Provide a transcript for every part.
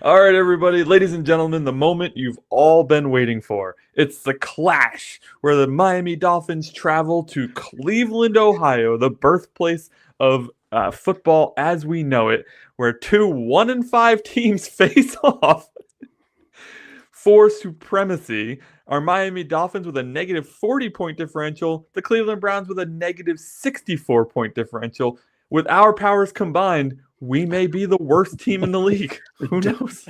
All right, everybody, ladies and gentlemen, the moment you've all been waiting for. It's the clash where the Miami Dolphins travel to Cleveland, Ohio, the birthplace of football as we know it, where two 1-5 teams face off for supremacy. Our Miami Dolphins with a negative 40-point differential, the Cleveland Browns with a negative 64-point differential. With our powers combined, we may be the worst team in the league. Who knows?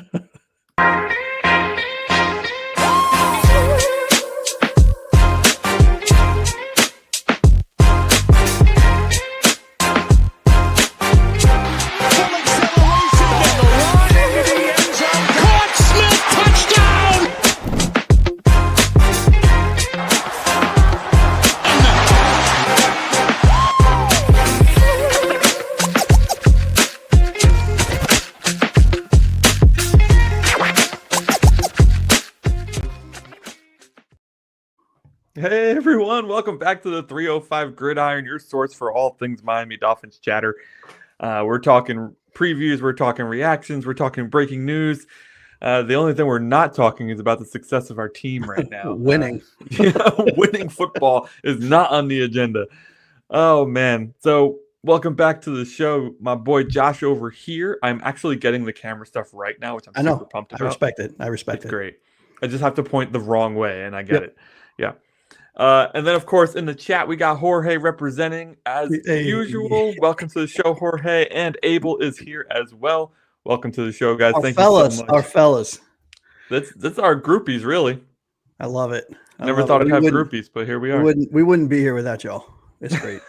Hey everyone, welcome back to the 305 Gridiron, your source for all things Miami Dolphins chatter. We're talking previews, we're talking reactions, we're talking breaking news. The only thing we're not talking is about the success of our team right now. Winning. Winning football is not on the agenda. Oh man. So welcome back to the show. My boy Josh over here. I'm actually getting the camera stuff right now, which I'm super pumped about. I respect it. It's great. I just have to point the wrong way and I get it. Yeah. And then, of course, in the chat, we got Jorge representing as usual. Welcome to the show, Jorge. And Abel is here as well. Welcome to the show, guys. Thank you so much. Our fellas. That's our groupies, really. I love it. Never thought I'd have groupies, but here we are. We wouldn't be here without y'all. It's great.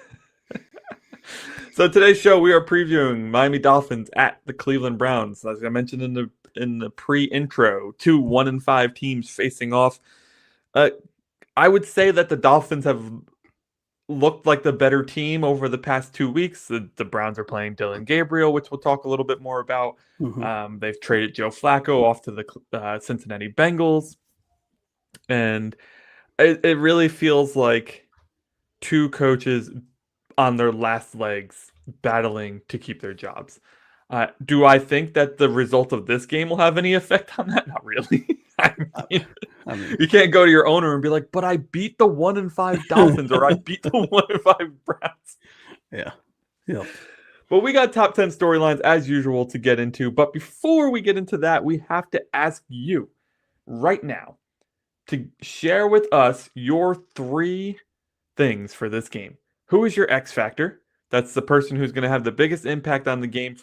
So today's show, we are previewing Miami Dolphins at the Cleveland Browns. As I mentioned in the pre-intro, two 1-5 teams facing off. I would say that the Dolphins have looked like the better team over the past 2 weeks. The Browns are playing Dylan Gabriel, which we'll talk a little bit more about. Mm-hmm. They've traded Joe Flacco off to the Cincinnati Bengals. And it really feels like two coaches on their last legs battling to keep their jobs. Do I think that the result of this game will have any effect on that? Not really. I mean, you can't go to your owner and be like, but I beat the 1-5 Dolphins or I beat the 1-5 Browns. Yeah. But we got top 10 storylines as usual to get into. But before we get into that, we have to ask you right now to share with us your 3 things for this game. Who is your X factor? That's the person who's going to have the biggest impact on the game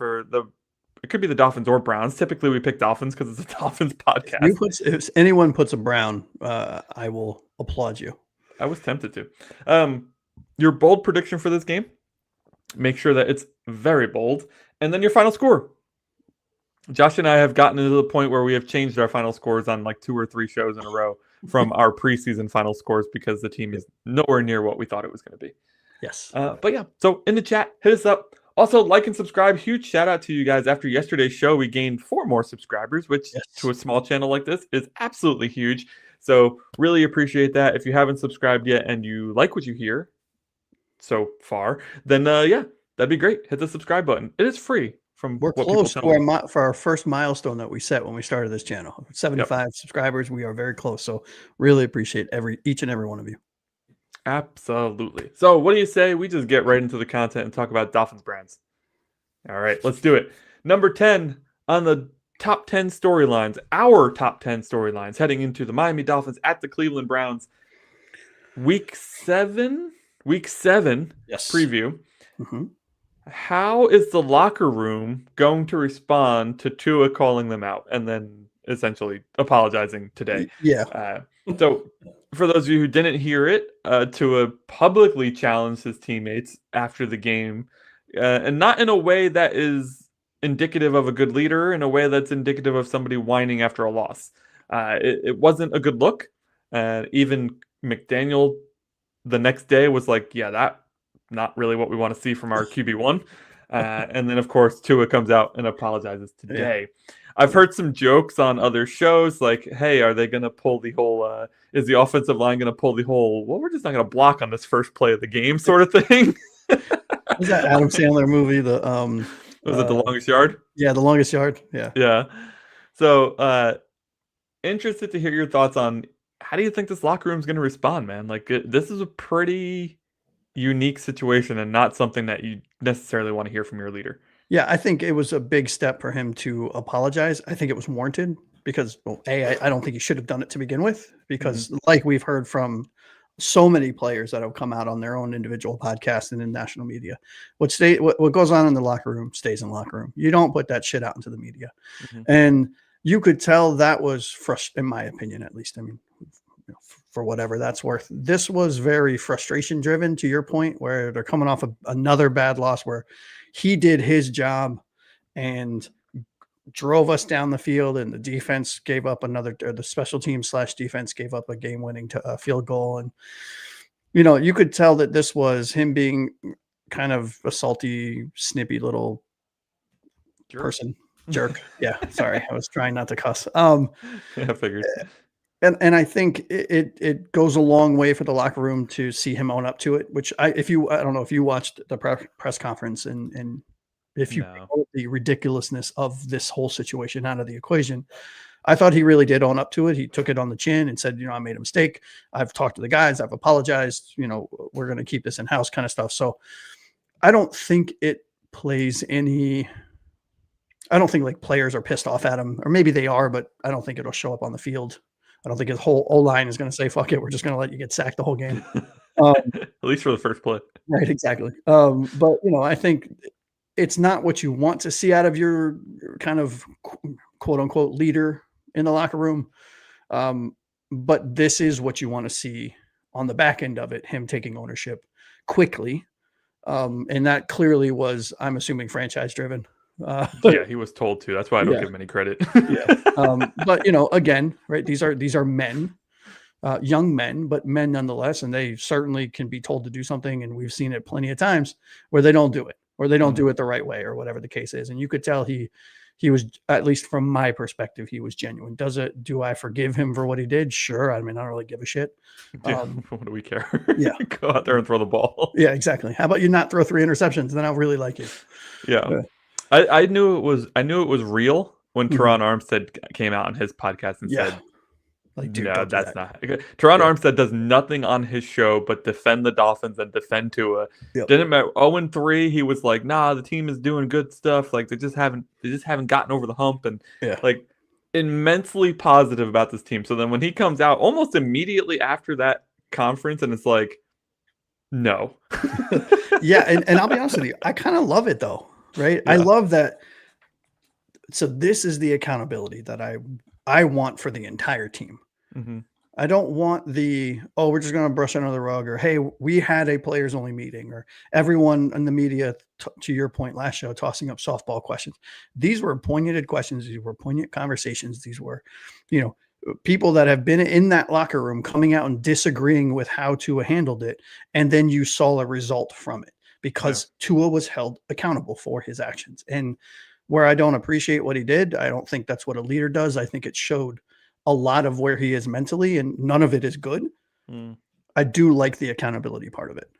it could be the Dolphins or Browns. Typically, we pick Dolphins because it's a Dolphins podcast. If anyone puts a Brown, I will applaud you. I was tempted to. Your bold prediction for this game, make sure that it's very bold. And then your final score. Josh and I have gotten to the point where we have changed our final scores on like 2 or 3 shows in a row from our preseason final scores because the team is nowhere near what we thought it was going to be. Yes. But yeah, so in the chat, hit us up. Also, like and subscribe. Huge shout out to you guys. After yesterday's show, we gained 4 more subscribers, which to a small channel like this is absolutely huge. So really appreciate that. If you haven't subscribed yet and you like what you hear so far, then that'd be great. Hit the subscribe button. It is free. We're close for our first milestone that we set when we started this channel. 75 subscribers. We are very close. So really appreciate each and every one of you. Absolutely. So what do you say we just get right into the content and talk about Dolphins Browns? All right, let's do it. Number 10 on the top 10 storylines, our top 10 storylines heading into the Miami Dolphins at the Cleveland Browns. Week 7 preview. Mm-hmm. How is the locker room going to respond to Tua calling them out and then essentially apologizing today? Yeah. So for those of you who didn't hear it, Tua publicly challenged his teammates after the game, and not in a way that is indicative of a good leader, in a way that's indicative of somebody whining after a loss. It wasn't a good look. Even McDaniel the next day was like, yeah, that not really what we want to see from our QB1. And then, of course, Tua comes out and apologizes today. Yeah. I've heard some jokes on other shows like, hey, are they going to pull the whole, is the offensive line going to pull the whole, well, we're just not going to block on this first play of the game sort of thing? Was that Adam Sandler movie? Was it The Longest Yard? Yeah, the longest yard. Yeah. Yeah. So, interested to hear your thoughts on how do you think this locker room is going to respond, man? Like, this is a pretty unique situation and not something that you necessarily want to hear from your leader. Yeah, I think it was a big step for him to apologize. I think it was warranted because, well, I don't think he should have done it to begin with because, like we've heard from so many players that have come out on their own individual podcasts and in national media, what goes on in the locker room stays in the locker room. You don't put that shit out into the media. And you could tell that was frustrating, in my opinion, at least. I mean, for whatever that's worth. This was very frustration driven, to your point, where they're coming off another bad loss where he did his job and drove us down the field, and the defense gave up the special team / defense gave up a game winning field goal. And, you could tell that this was him being kind of a salty, snippy little jerk. Yeah. Sorry. I was trying not to cuss. Yeah, I figured. And I think it goes a long way for the locker room to see him own up to it, which I don't know if you watched the press conference and if you know the ridiculousness of this whole situation out of the equation, I thought he really did own up to it. He took it on the chin and said, I made a mistake. I've talked to the guys. I've apologized. We're going to keep this in house kind of stuff. So I don't think it plays any. I don't think like players are pissed off at him, or maybe they are, but I don't think it'll show up on the field. I don't think his whole O-line is going to say, fuck it, we're just going to let you get sacked the whole game. At least for the first play. Right, exactly. But, I think it's not what you want to see out of your kind of quote-unquote leader in the locker room. But this is what you want to see on the back end of it, him taking ownership quickly. And that clearly was, I'm assuming, franchise-driven. Yeah, he was told to. That's why I don't give him any credit. But again, right? These are men, young men, but men nonetheless, and they certainly can be told to do something. And we've seen it plenty of times where they don't do it, or they don't do it the right way, or whatever the case is. And you could tell he was, at least from my perspective, he was genuine. Do I forgive him for what he did? Sure. I mean, I don't really give a shit. What do we care? Yeah, go out there and throw the ball. Yeah, exactly. How about you not throw 3 interceptions? Then I'll really like you. Yeah. I knew it was real when Teron Armstead came out on his podcast and said, like, dude, no, that's not. Teron Armstead does nothing on his show but defend the Dolphins and defend Tua. Didn't matter. 0-3, he was like, nah, the team is doing good stuff. Like they just haven't gotten over the hump, and like immensely positive about this team. So then when he comes out almost immediately after that conference, and it's like, no. And I'll be honest with you, I kind of love it though. Right. I love that. So this is the accountability that I want for the entire team. I don't want we're just going to brush under the rug, or, hey, we had a players only meeting, or everyone in the media, to your point last show, tossing up softball questions. These were poignant questions. These were poignant conversations. These were, people that have been in that locker room coming out and disagreeing with how Tua handled it. And then you saw a result from it. Because Tua was held accountable for his actions. And where I don't appreciate what he did, I don't think that's what a leader does. I think it showed a lot of where he is mentally, and none of it is good. I do like the accountability part of it.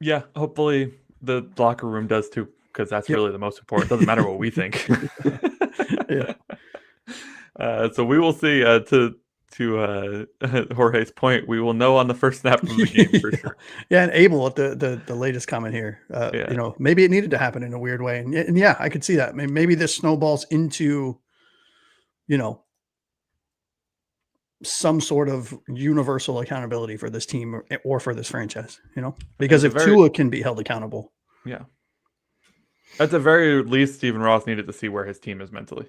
Yeah, hopefully the locker room does too, because that's really the most important. It doesn't matter what we think. So we will see. To Jorge's point, we will know on the first snap from the game for sure. Yeah, and Abel at the latest comment here, maybe it needed to happen in a weird way, and yeah, I could see that. Maybe this snowballs into, some sort of universal accountability for this team or for this franchise. Because if Tua can be held accountable, at the very least, Stephen Ross needed to see where his team is mentally.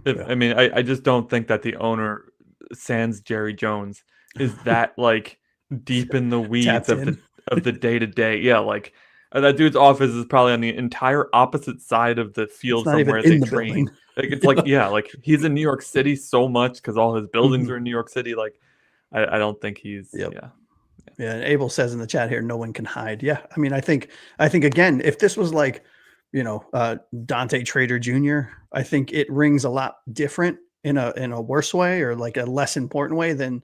I mean, I just don't think that the owner, sans Jerry Jones, is that like deep in the weeds of the day-to-day. Yeah, like that dude's office is probably on the entire opposite side of the field from where they train. Like it's like like he's in New York City so much because all his buildings are in New York City. Like I don't think he's Yeah, and Abel says in the chat here, no one can hide. Yeah, I mean, I think again, if this was like, Dante Trader Jr., I think it rings a lot different in a worse way, or like a less important way than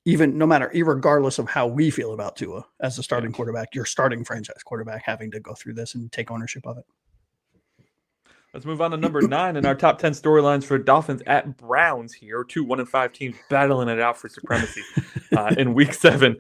Regardless of how we feel about Tua as the starting quarterback, your starting franchise quarterback having to go through this and take ownership of it. Let's move on to number 9 in our top 10 storylines for Dolphins at Browns here. 2 1-5 teams battling it out for supremacy in week 7.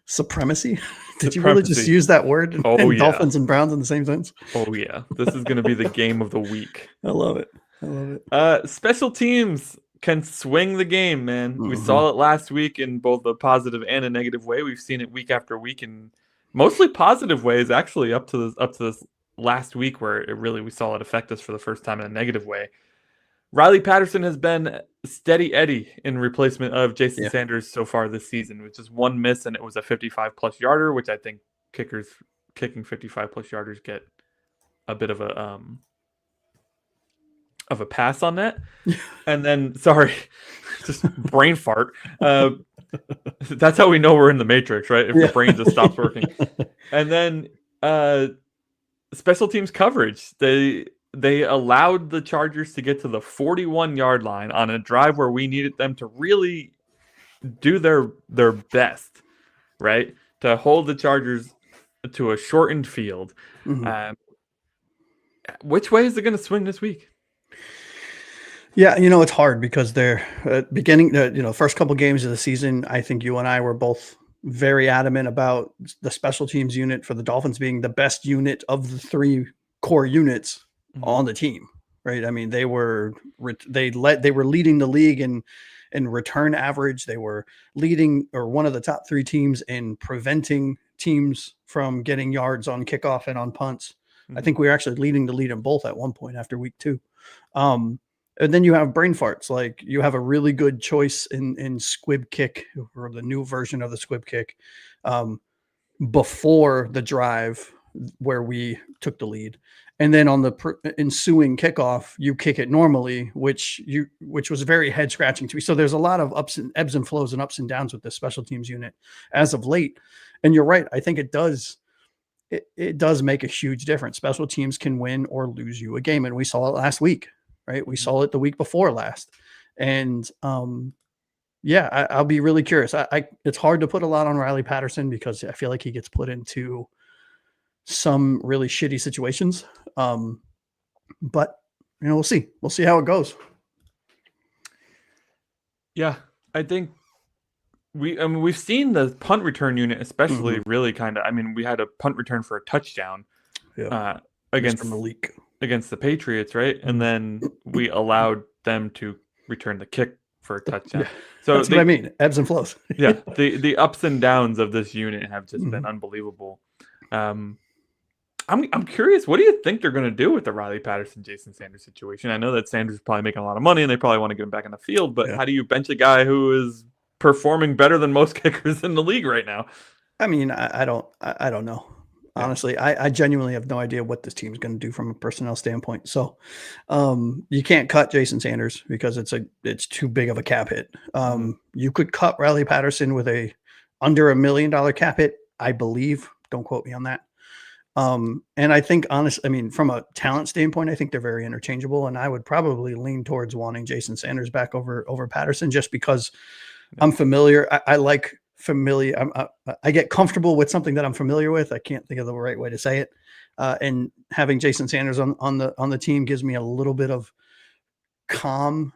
Supremacy? Did you really just use that word? Yeah. Dolphins and Browns in the same sentence? Oh, yeah. This is going to be the game of the week. I love it. Special teams can swing the game, man. Mm-hmm. We saw it last week in both a positive and a negative way. We've seen it week after week in mostly positive ways, actually, up to this last week where we saw it affect us for the first time in a negative way. Riley Patterson has been steady Eddie in replacement of Jason Sanders so far this season, which is one miss, and it was a 55-plus yarder, which I think kickers kicking 55-plus yarders get a bit of a pass on that. And then, sorry, just brain fart. That's how we know we're in the Matrix, right? If the brain just stops working. And then special teams coverage. They allowed the Chargers to get to the 41-yard line on a drive where we needed them to really do their best, right? To hold the Chargers to a shortened field. Mm-hmm. Which way is it going to swing this week? Yeah, it's hard because they're beginning, first couple games of the season, I think you and I were both very adamant about the special teams unit for the Dolphins being the best unit of the 3 core units on the team, right? I mean, they were leading the league in return average. They were leading or one of the top 3 teams in preventing teams from getting yards on kickoff and on punts. Mm-hmm. I think we were actually leading the lead in both at one point after week 2. And then you have brain farts. Like you have a really good choice in squib kick or the new version of the squib kick before the drive where we took the lead. And then on the ensuing kickoff, you kick it normally, which was very head scratching to me. So there's a lot of ebbs and flows and ups and downs with this special teams unit as of late. And you're right. I think it does make a huge difference. Special teams can win or lose you a game. And we saw it last week, right? We saw it the week before last. And I'll be really curious. It's hard to put a lot on Riley Patterson because I feel like he gets put into some really shitty situations. But we'll see. We'll see how it goes. Yeah, I think we've seen the punt return unit, especially really kind of. I mean, we had a punt return for a touchdown against Malik against the Patriots, right? And then we allowed them to return the kick for a touchdown. So that's what I mean. Ebbs and flows. Yeah, the ups and downs of this unit have just been unbelievable. I'm curious, what do you think they're going to do with the Riley Patterson, Jason Sanders situation? I know that Sanders is probably making a lot of money and they probably want to get him back in the field, but how do you bench a guy who is performing better than most kickers in the league right now? I mean, I don't know. Honestly, I genuinely have no idea what this team's going to do from a personnel standpoint. So you can't cut Jason Sanders because it's too big of a cap hit. You could cut Riley Patterson with a under $1 million cap hit, I believe. Don't quote me on that. And I think from a talent standpoint, I think they're very interchangeable, and I would probably lean towards wanting Jason Sanders back over Patterson just because I'm familiar. I like familiar. I get comfortable with something that I'm familiar with. I can't think of the right way to say it. And having Jason Sanders on the team gives me a little bit of calm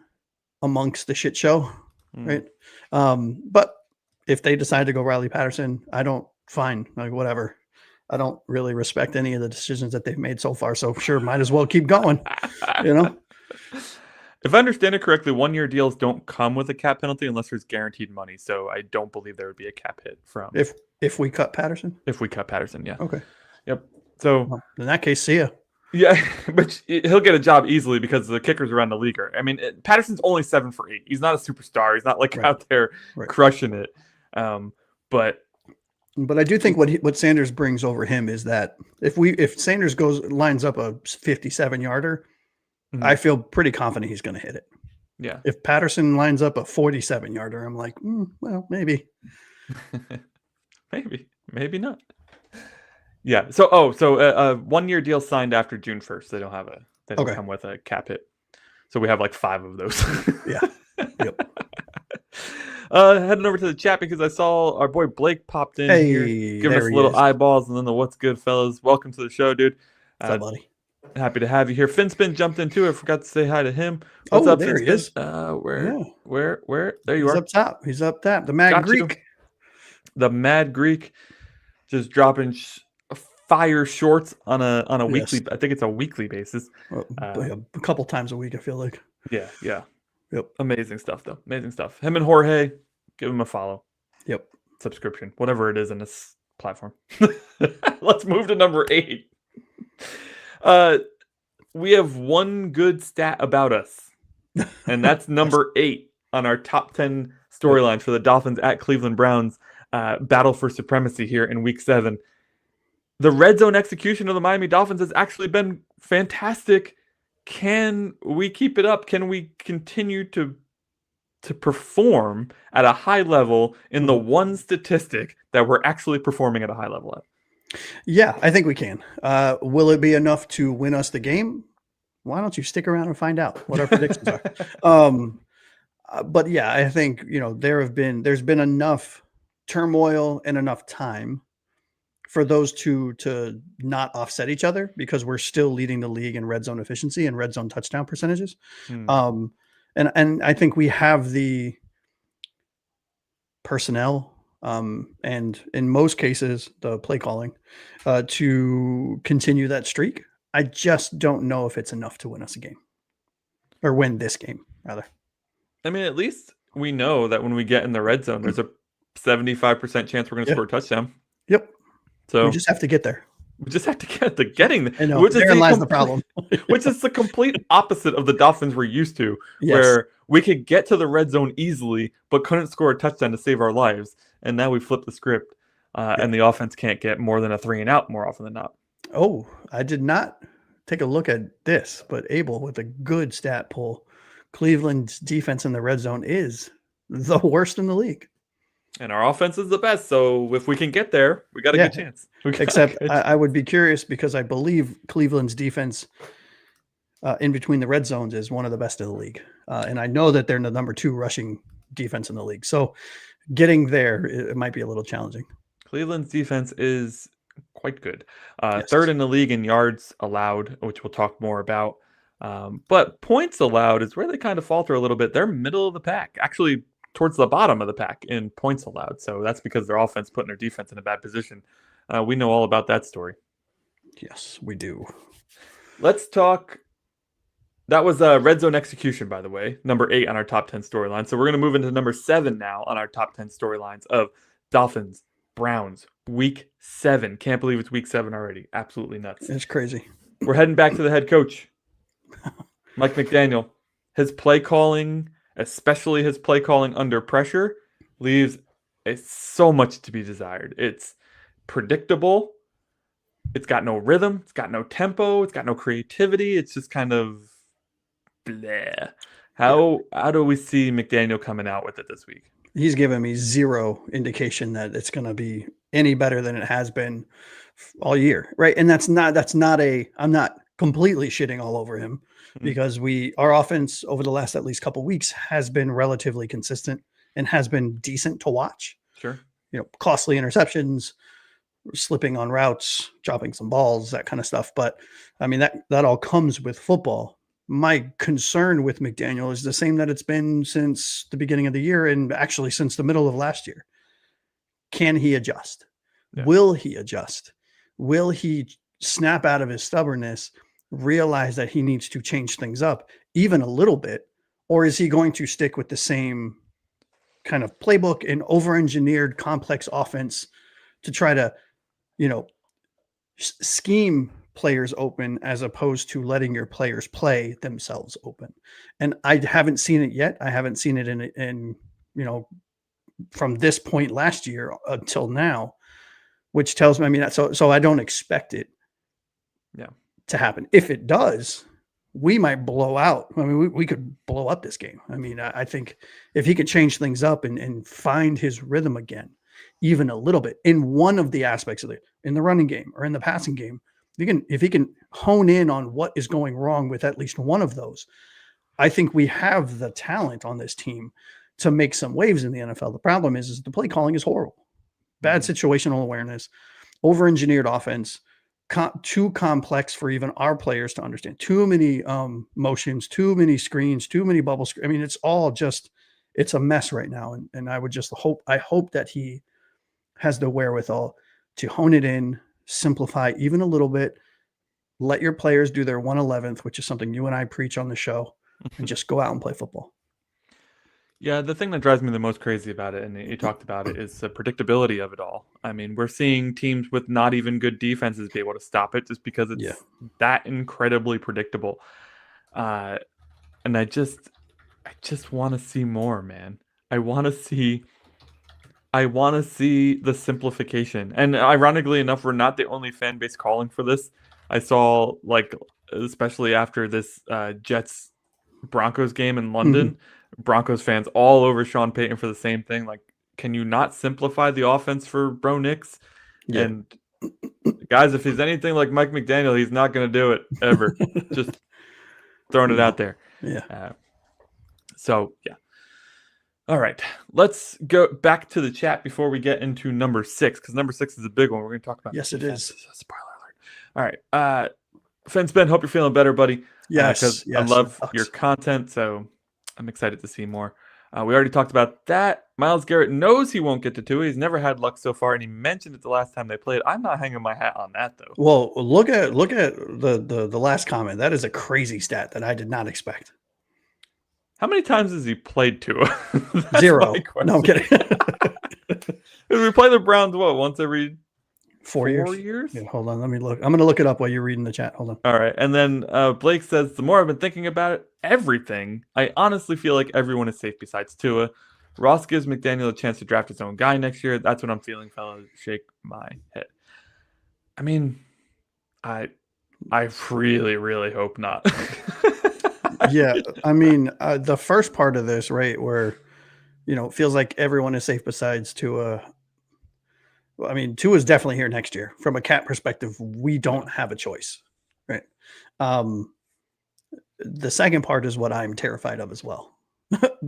amongst the shit show. Right. But if they decide to go Riley Patterson, fine, like whatever. I don't really respect any of the decisions that they've made so far. So sure, might as well keep going. If I understand it correctly, 1-year deals don't come with a cap penalty unless there's guaranteed money. So I don't believe there would be a cap hit from if we cut Patterson. If we cut Patterson, yeah. Okay. Yep. So in that case, see ya. Yeah, but he'll get a job easily because the kickers around the league are. I mean, Patterson's only 7 for 8. He's not a superstar. He's not out there crushing it. But I do think what Sanders brings over him is that if Sanders lines up a 57-yarder, I feel pretty confident he's going to hit it. Yeah. If Patterson lines up a 47-yarder, I'm like, well, maybe. maybe not. Yeah. So a 1-year deal signed after June 1st. They don't come with a cap hit. So we have like 5 of those. Yeah. Yep. Heading over to the chat because I saw our boy Blake popped in here, Hey, giving us there a he little is. eyeballs and then the what's good, fellas. Welcome to the show, dude. What's up, buddy? Happy to have you here. Finspin jumped in too. I forgot to say hi to him. What's up, There he Finspin? is. Where? There you He's are. up top. He's up top. The Mad Got Greek. you. The Mad Greek, just dropping fire shorts on a weekly. I think it's a weekly basis. A couple times a week, I feel like. Yeah. Yep. Amazing stuff, though. Amazing stuff. Him and Jorge, give him a follow. Yep. Subscription, whatever it is in this platform. Let's move to number 8. We have one good stat about us, and that's number 8 on our top 10 storylines for the Dolphins at Cleveland Browns battle for supremacy here in Week 7. The red zone execution of the Miami Dolphins has actually been fantastic. Can we keep it up? Can we continue to perform at a high level in the one statistic that we're actually performing at a high level at? Yeah, I think we can. Will it be enough to win us the game? Why don't you stick around and find out what our predictions are? But yeah, I think, there's been enough turmoil and enough time for those two to not offset each other because we're still leading the league in red zone efficiency and red zone touchdown percentages. And I think we have the personnel and in most cases the play calling to continue that streak. I just don't know if it's enough to win us a game or win this game rather. I mean, at least we know that when we get in the red zone, there's a 75% chance we're going to score a touchdown. Yep. So we just have to get there. We just have to get to getting there. I know. Therein lies the problem. Which is the complete opposite of the Dolphins we're used to, where we could get to the red zone easily, but couldn't score a touchdown to save our lives. And now we flip the script, and the offense can't get more than a 3 and out more often than not. Oh, I did not take a look at this, but Abel with a good stat pull. Cleveland's defense in the red zone is the worst in the league. And our offense is the best. So if we can get there, we got a good chance. Except I would be curious because I believe Cleveland's defense in between the red zones is one of the best in the league. And I know that they're the number 2 rushing defense in the league. So getting there, it might be a little challenging. Cleveland's defense is quite good. Third in the league in yards allowed, which we'll talk more about. But points allowed is where they kind of falter a little bit. They're middle of the pack. Actually, towards the bottom of the pack in points allowed. So that's because their offense putting their defense in a bad position. We know all about that story. Yes, we do. Let's talk. That was red zone execution, by the way, number 8 on our top 10 storyline. So we're going to move into number 7 now on our top 10 storylines of Dolphins, Browns, Week 7. Can't believe it's Week 7 already. Absolutely nuts. It's crazy. We're heading back to the head coach, Mike McDaniel. His play calling, especially his play calling under pressure, leaves so much to be desired. It's predictable. It's got no rhythm. It's got no tempo. It's got no creativity. It's just kind of bleh. How do we see McDaniel coming out with it this week? He's given me zero indication that it's going to be any better than it has been all year, right? And I'm not completely shitting all over him because our offense over the last at least couple of weeks has been relatively consistent and has been decent to watch. Sure. Costly interceptions, slipping on routes, dropping some balls, that kind of stuff. But I mean, that all comes with football. My concern with McDaniel is the same that it's been since the beginning of the year and actually since the middle of last year. Can he adjust? Yeah. Will he adjust? Will he snap out of his stubbornness, realize that he needs to change things up even a little bit? Or is he going to stick with the same kind of playbook and over-engineered complex offense to try to, scheme players open as opposed to letting your players play themselves open? And I haven't seen it yet. I haven't seen it in from this point last year until now, which tells me, so I don't expect it to happen. If it does, we might blow out. I mean, we could blow up this game. I mean, I think if he could change things up and find his rhythm again, even a little bit in one of the aspects of it, in the running game or in the passing game, if he can hone in on what is going wrong with at least one of those, I think we have the talent on this team to make some waves in the NFL. The problem is the play calling is horrible. Bad situational awareness, over-engineered offense, too complex for even our players to understand. Too many motions, too many screens, too many bubble screens. I mean, it's all just, it's a mess right now. And I would just hope that he has the wherewithal to hone it in, simplify even a little bit, let your players do their 1/11th, which is something you and I preach on the show, and just go out and play football. Yeah, the thing that drives me the most crazy about it, and you talked about it, is the predictability of it all. I mean, we're seeing teams with not even good defenses be able to stop it just because it's that incredibly predictable. And I just want to see more, man. I want to see the simplification. And ironically enough, we're not the only fan base calling for this. I saw, like, especially after this Jets Broncos game in London, Broncos fans all over Sean Payton for the same thing. Like, can you not simplify the offense for Bro Nix? Yeah. And guys, if he's anything like Mike McDaniel, he's not going to do it ever. Just throwing it out there. Yeah. All right. Let's go back to the chat before we get into number 6, because number 6 is a big one. We're going to talk about. Yes, it is. Spoiler alert. All right. Fence Ben, hope you're feeling better, buddy. Yes. Because I love your content, so I'm excited to see more. We already talked about that. Myles Garrett knows he won't get to Tua. He's never had luck so far, and he mentioned it the last time they played. I'm not hanging my hat on that, though. Well, look at the last comment. That is a crazy stat that I did not expect. How many times has he played Tua? 0. No, I'm kidding. We play the Browns, once every 4 years? years? Yeah, hold on. Let me look. I'm going to look it up while you're reading the chat. Hold on. All right. And then Blake says, the more I've been thinking about everything, I honestly feel like everyone is safe besides Tua. Ross gives McDaniel a chance to draft his own guy next year. That's what I'm feeling, fellas. Shake my head. I mean, I really, really hope not. Yeah. I mean, the first part of this, right, where, it feels like everyone is safe besides Tua. I mean, Tua is definitely here next year. From a cap perspective, we don't have a choice, right? The second part is what I'm terrified of as well.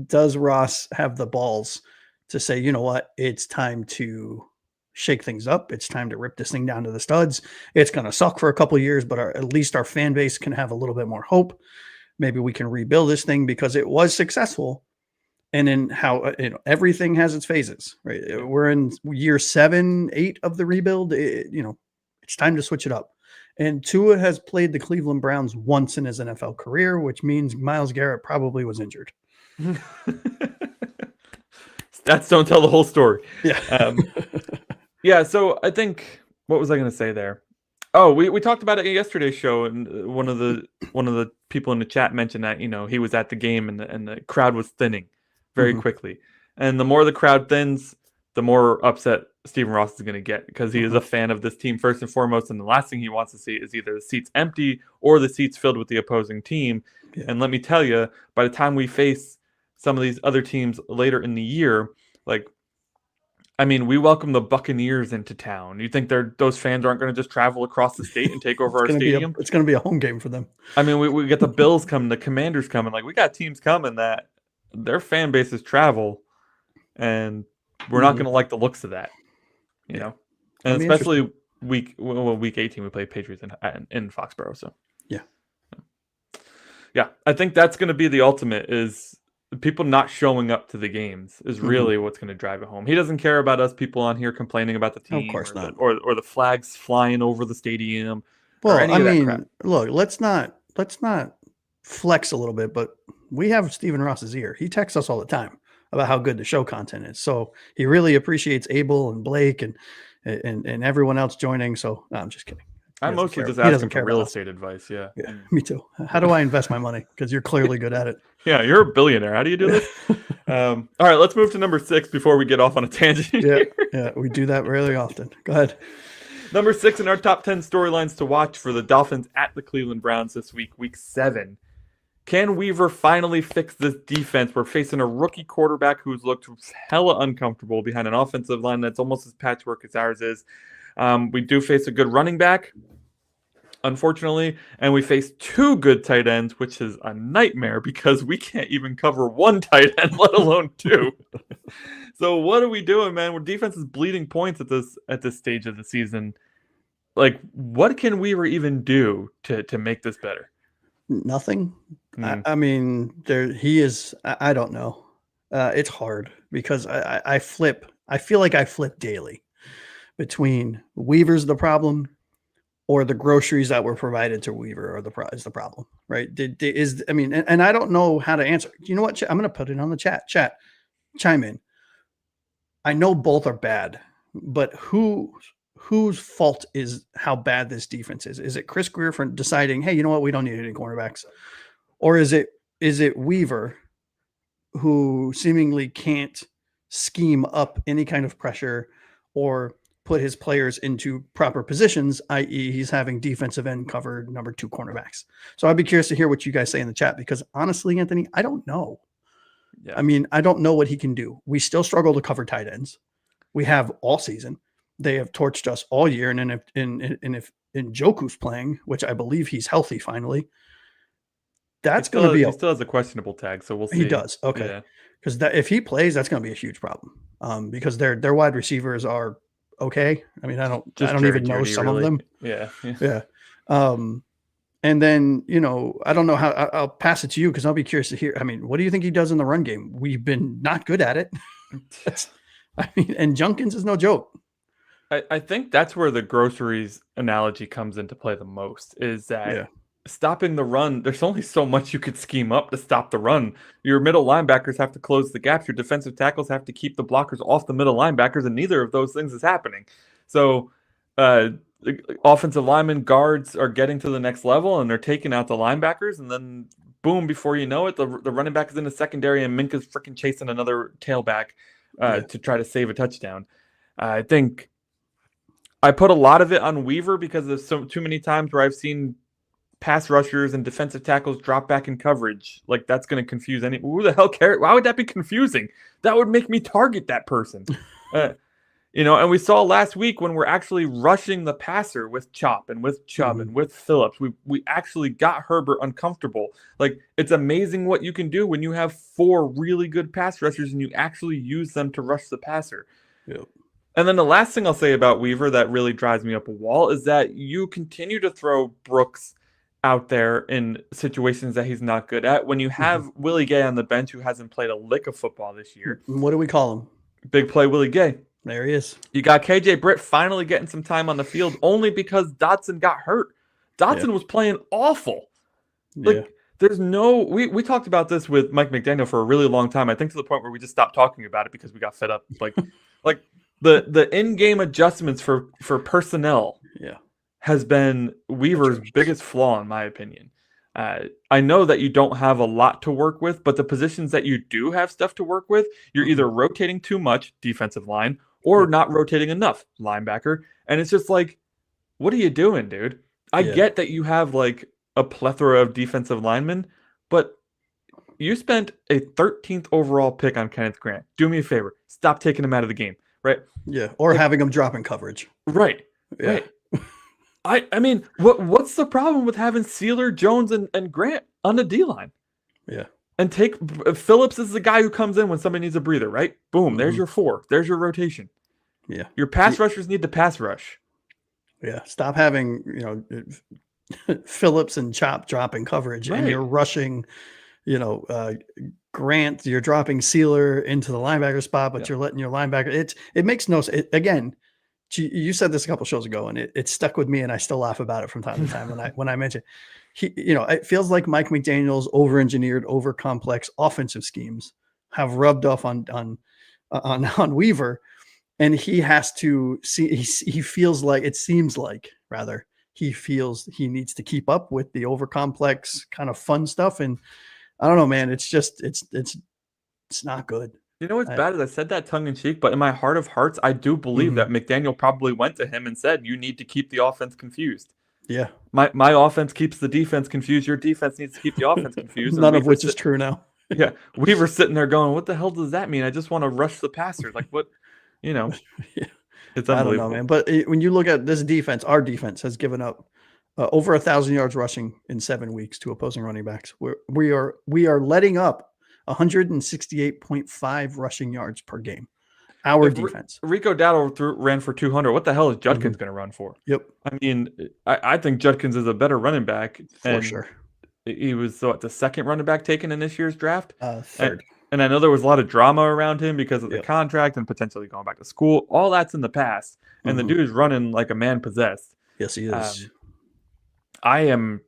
Does Ross have the balls to say, you know what, it's time to shake things up. It's time to rip this thing down to the studs. It's going to suck for a couple of years, but at least our fan base can have a little bit more hope. Maybe we can rebuild this thing because it was successful. And in how everything has its phases, right? We're in year 7, 8 of the rebuild. It's time to switch it up. And Tua has played the Cleveland Browns once in his NFL career, which means Myles Garrett probably was injured. Stats don't tell the whole story. Yeah. Yeah. So I think, what was I going to say there? Oh, we talked about it in yesterday's show, and one of the people in the chat mentioned that he was at the game and the crowd was thinning very quickly, and the more the crowd thins, the more upset Stephen Ross is going to get, because he is a fan of this team first and foremost, and the last thing he wants to see is either the seats empty or the seats filled with the opposing team. Yeah. And let me tell you, by the time we face some of these other teams later in the year, we welcome the Buccaneers into town. You think those fans aren't going to just travel across the state and take over our stadium? It's going to be a home game for them. I mean, we get the Bills coming, the Commanders coming. We got teams coming that their fan bases travel, and we're not going to like the looks of that, you know. And especially week 18, we play Patriots in Foxborough. So yeah, I think that's going to be the ultimate, is people not showing up to the games is really what's going to drive it home. He doesn't care about us people on here complaining about the team, of course not, or the flags flying over the stadium. Well, I mean, look, let's not flex a little bit, but we have Stephen Ross's ear. He texts us all the time about how good the show content is. So he really appreciates Abel and Blake and everyone else joining. So no, I'm just kidding. I'm mostly just asking for real estate advice. Yeah, me too. How do I invest my money? Because you're clearly good at it. Yeah, you're a billionaire. How do you do this? All right, let's move to number 6 before we get off on a tangent. Yeah, we do that really often. Go ahead. Number 6 in our top 10 storylines to watch for the Dolphins at the Cleveland Browns this week 7. Can Weaver finally fix this defense? We're facing a rookie quarterback who's looked hella uncomfortable behind an offensive line that's almost as patchwork as ours is. We do face a good running back. unfortunately, and we face 2 good tight ends, which is a nightmare because we can't even cover 1 tight end, let alone 2. So what are we doing, man? Our defense is bleeding points at this stage of the season. Like, what can Weaver even do to make this better? Nothing. I mean, he is. I don't know. It's hard because I flip. I feel like I flip daily between Weaver's the problem or the groceries that were provided to Weaver is the problem, right? I mean, and I don't know how to answer. You know what? I'm going to put it on the chat. Chat, chime in. I know both are bad, but whose fault is how bad this defense is? Is it Chris Grier for deciding, hey, you know what, we don't need any cornerbacks, or is it Weaver who seemingly can't scheme up any kind of pressure or put his players into proper positions, i.e. he's having defensive end covered number 2 cornerbacks. So I'd be curious to hear what you guys say in the chat, because honestly, Anthony, I don't know. Yeah. I mean, I don't know what he can do. We still struggle to cover tight ends. We have all season. They have torched us all year. And then if Njoku's playing, which I believe he's healthy finally, that's going to be. He still has a questionable tag, so we'll see. He does. Okay. Because if he plays, that's going to be a huge problem. Because their wide receivers are okay. I mean, I don't even know some of them. Yeah. And then, I don't know how. I'll pass it to you because I'll be curious to hear. I mean, what do you think he does in the run game? We've been not good at it. And Junkins is no joke. I think that's where the groceries analogy comes into play the most, is that stopping the run, there's only so much you could scheme up to stop the run. Your middle linebackers have to close the gaps. Your defensive tackles have to keep the blockers off the middle linebackers, and neither of those things is happening. So offensive linemen, guards are getting to the next level, and they're taking out the linebackers, and then boom, before you know it, the running back is in the secondary, and Minka's freaking chasing another tailback to try to save a touchdown. I think I put a lot of it on Weaver because there's too many times where I've seen pass rushers and defensive tackles drop back in coverage. Like, that's going to confuse any. Who the hell cares? Why would that be confusing? That would make me target that person. And we saw last week when we're actually rushing the passer with Chop and with Chubb and with Phillips, we actually got Herbert uncomfortable. Like, it's amazing what you can do when you have 4 really good pass rushers and you actually use them to rush the passer. Yep. And then the last thing I'll say about Weaver that really drives me up a wall is that you continue to throw Brooks out there in situations that he's not good at. When you have Willie Gay on the bench, who hasn't played a lick of football this year. What do we call him? Big play Willie Gay. There he is. You got KJ Britt finally getting some time on the field only because Dotson got hurt. Dotson was playing awful. Like, there's no... We talked about this with Mike McDaniel for a really long time. I think to the point where we just stopped talking about it because we got fed up. Like the in-game adjustments for personnel has been Weaver's biggest flaw, in my opinion. I know that you don't have a lot to work with, but the positions that you do have stuff to work with, you're either rotating too much, defensive line, or not rotating enough, linebacker. And it's just like, what are you doing, dude? I get that you have like a plethora of defensive linemen, but you spent a 13th overall pick on Kenneth Grant. Do me a favor. Stop taking him out of the game, right? Yeah, or having him drop in coverage. Right. Yeah. Right. I mean, what's the problem with having Sealer, Jones, and Grant on the D-line? Yeah. And take Phillips is the guy who comes in when somebody needs a breather, right? Boom, there's your 4. There's your rotation. Yeah. Your pass rushers need to pass rush. Yeah. Stop having, Phillips and Chop dropping coverage, and you're rushing, Grant, you're dropping Sealer into the linebacker spot, but you're letting your linebacker. It makes no sense. Again, you said this a couple shows ago, and it stuck with me, and I still laugh about it from time to time when I mention it feels like Mike McDaniel's over-engineered, over-complex offensive schemes have rubbed off on Weaver, and he has to see. He feels like he feels he needs to keep up with the over-complex kind of fun stuff, and I don't know, man. It's just it's not good. You know what's bad is I said that tongue-in-cheek, but in my heart of hearts, I do believe that McDaniel probably went to him and said, you need to keep the offense confused. Yeah. My offense keeps the defense confused. Your defense needs to keep the offense confused. None of which is true now. Yeah. Weaver's sitting there going, what the hell does that mean? I just want to rush the passer. Like, what, It's unbelievable. I don't know, man. But when you look at this defense, our defense has given up over 1,000 yards rushing in 7 weeks to opposing running backs. We are letting up 168.5 rushing yards per game. Our defense. Rico Dowdle ran for 200. What the hell is Judkins going to run for? Yep. I mean, I think Judkins is a better running back. For sure. He was the second running back taken in this year's draft. Third. And I know there was a lot of drama around him because of the contract and potentially going back to school. All that's in the past. And the dude is running like a man possessed. Yes, he is. I am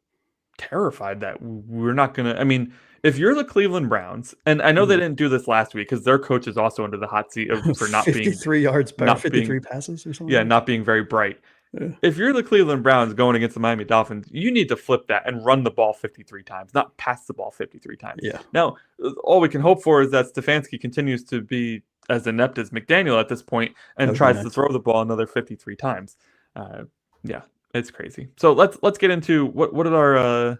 terrified that we're not going to. I mean, if you're the Cleveland Browns, and I know they didn't do this last week because their coach is also under the hot seat for not 53 yards per 53 passes or something. Yeah, not being very bright. Yeah. If you're the Cleveland Browns going against the Miami Dolphins, you need to flip that and run the ball 53 times, not pass the ball 53 times. Yeah. Now, all we can hope for is that Stefanski continues to be as inept as McDaniel at this point and tries to throw the ball another 53 times. Yeah, it's crazy. So let's get into what did our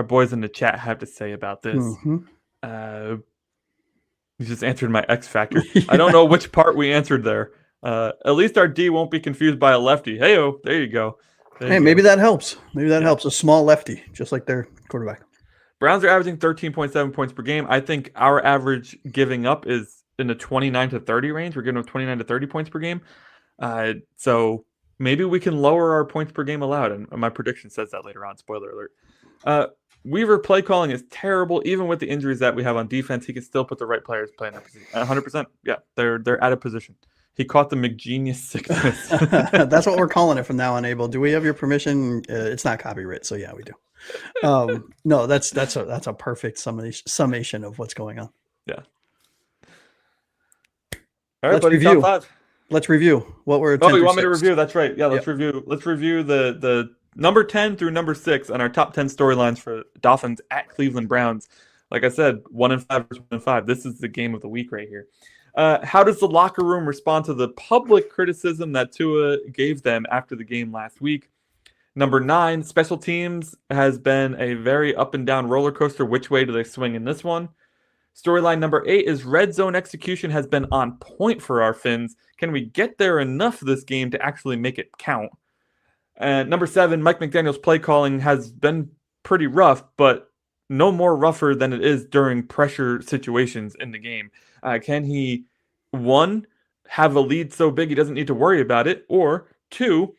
boys in the chat have to say about this. You just answered my X factor. I don't know which part we answered there. At least our D won't be confused by a lefty. Hey-o, there you go. Maybe that helps. Maybe that helps. A small lefty, just like their quarterback. Browns are averaging 13.7 points per game. I think our average giving up is in the 29 to 30 range. We're giving up 29 to 30 points per game. So maybe we can lower our points per game allowed. And my prediction says that later on. Spoiler alert. Weaver play calling is terrible. Even with the injuries that we have on defense, he can still put the right players playing their position. 100%. Yeah, they're out of position. He caught the McGenius sickness. That's what we're calling it from now on, Abel. Do we have your permission? It's not copyright, so yeah, we do. No, that's a perfect summation of what's going on. Yeah. All right, buddy, top five. Let's review what we're. Oh, you want me to review? That's right. Yeah, let's review. Let's review the number 10 through number 6 on our top 10 storylines for Dolphins at Cleveland Browns. Like I said, 1-5 versus 1-5. This is the game of the week right here. How does the locker room respond to the public criticism that Tua gave them after the game last week? Number 9, special teams has been a very up and down roller coaster. Which way do they swing in this one? Storyline number 8 is red zone execution has been on point for our Fins. Can we get there enough this game to actually make it count? And number 7, Mike McDaniel's play calling has been pretty rough, but no more rougher than it is during pressure situations in the game. Can he, 1, have a lead so big he doesn't need to worry about it, or 2,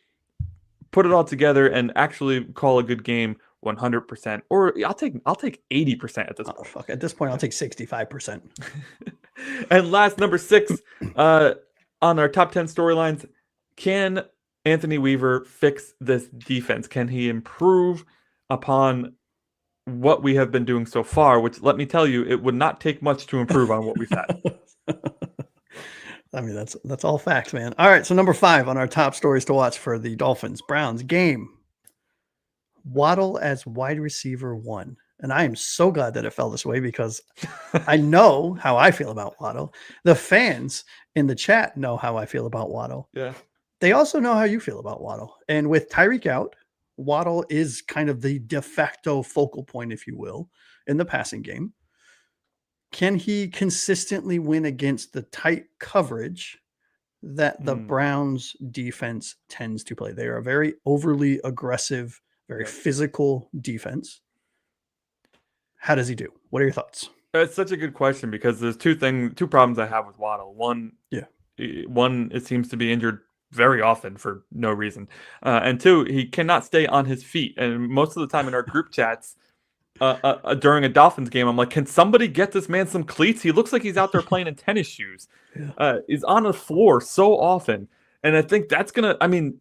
put it all together and actually call a good game 100%? Or I'll take 80% at this point. Fuck. At this point, I'll take 65%. And last, number 6, on our top 10 storylines, can Anthony Weaver fix this defense? Can he improve upon what we have been doing so far, which, let me tell you, it would not take much to improve on what we've had. I mean, that's all facts, man. All right, so number 5 on our top stories to watch for the Dolphins Browns game. Waddle as wide receiver 1. And I am so glad that it fell this way because I know how I feel about Waddle. The fans in the chat know how I feel about Waddle. Yeah. They also know how you feel about Waddle. And with Tyreek out, Waddle is kind of the de facto focal point, if you will, in the passing game. Can he consistently win against the tight coverage that the Browns defense tends to play? They are a very overly aggressive, very physical defense. How does he do? What are your thoughts? It's such a good question because there's two problems I have with Waddle. One, it seems to be injured very often for no reason. And 2, he cannot stay on his feet. And most of the time in our group chats during a Dolphins game, I'm like, can somebody get this man some cleats? He looks like he's out there playing in tennis shoes. He's on the floor so often. And I think that's going to,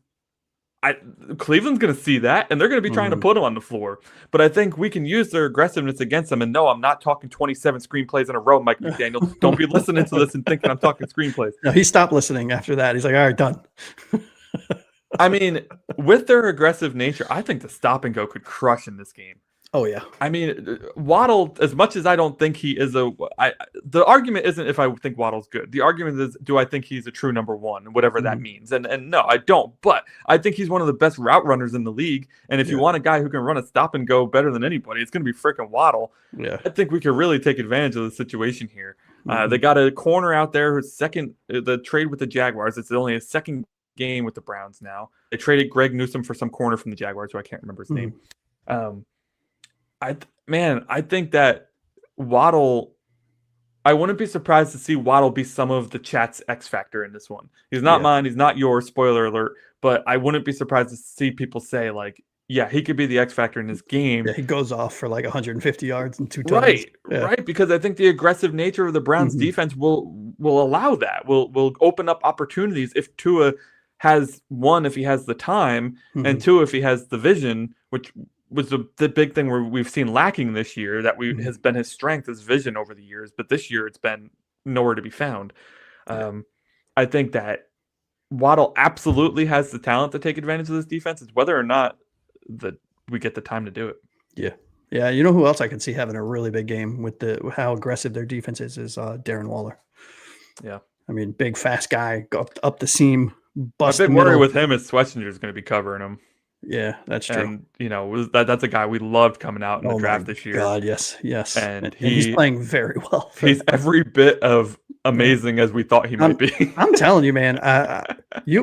Cleveland's going to see that, and they're going to be trying to put him on the floor. But I think we can use their aggressiveness against them. And no, I'm not talking 27 screenplays in a row, Mike McDaniel. Don't be listening to this and thinking I'm talking screenplays. No, he stopped listening after that. He's like, all right, done. I mean, with their aggressive nature, I think the stop and go could crush in this game. Oh, yeah. I mean, Waddle, as much as I don't think he is the argument isn't if I think Waddle's good. The argument is, do I think he's a true number 1, whatever that means? And no, I don't. But I think he's one of the best route runners in the league. And if you want a guy who can run a stop and go better than anybody, it's going to be freaking Waddle. Yeah. I think we could really take advantage of the situation here. They got a corner out there who's second, the trade with the Jaguars. It's only his second game with the Browns now. They traded Greg Newsome for some corner from the Jaguars, who I can't remember his name. I think that Waddle, I wouldn't be surprised to see Waddle be some of the chat's X factor in this one. He's not mine. He's not yours. Spoiler alert. But I wouldn't be surprised to see people say, like, yeah, he could be the X factor in this game. Yeah, he goes off for like 150 yards and 2 touchdowns. Right. Because I think the aggressive nature of the Browns defense will allow that. Will open up opportunities if Tua has, one, if he has the time, and two, if he has the vision, which was the big thing where we've seen lacking this year, that has been his strength, his vision over the years. But this year it's been nowhere to be found. I think that Waddle absolutely has the talent to take advantage of this defense. It's whether or not that we get the time to do it. Yeah. You know who else I can see having a really big game with how aggressive their defense is Darren Waller. Yeah. I mean, big, fast guy, go up the seam, bust. My big worry with him is Schlesinger is going to be covering him. Yeah, that's true. And, that's a guy we loved coming out in the draft this year. God, yes. And he's playing very well. He's every bit of amazing as we thought he might be. I'm telling you, man,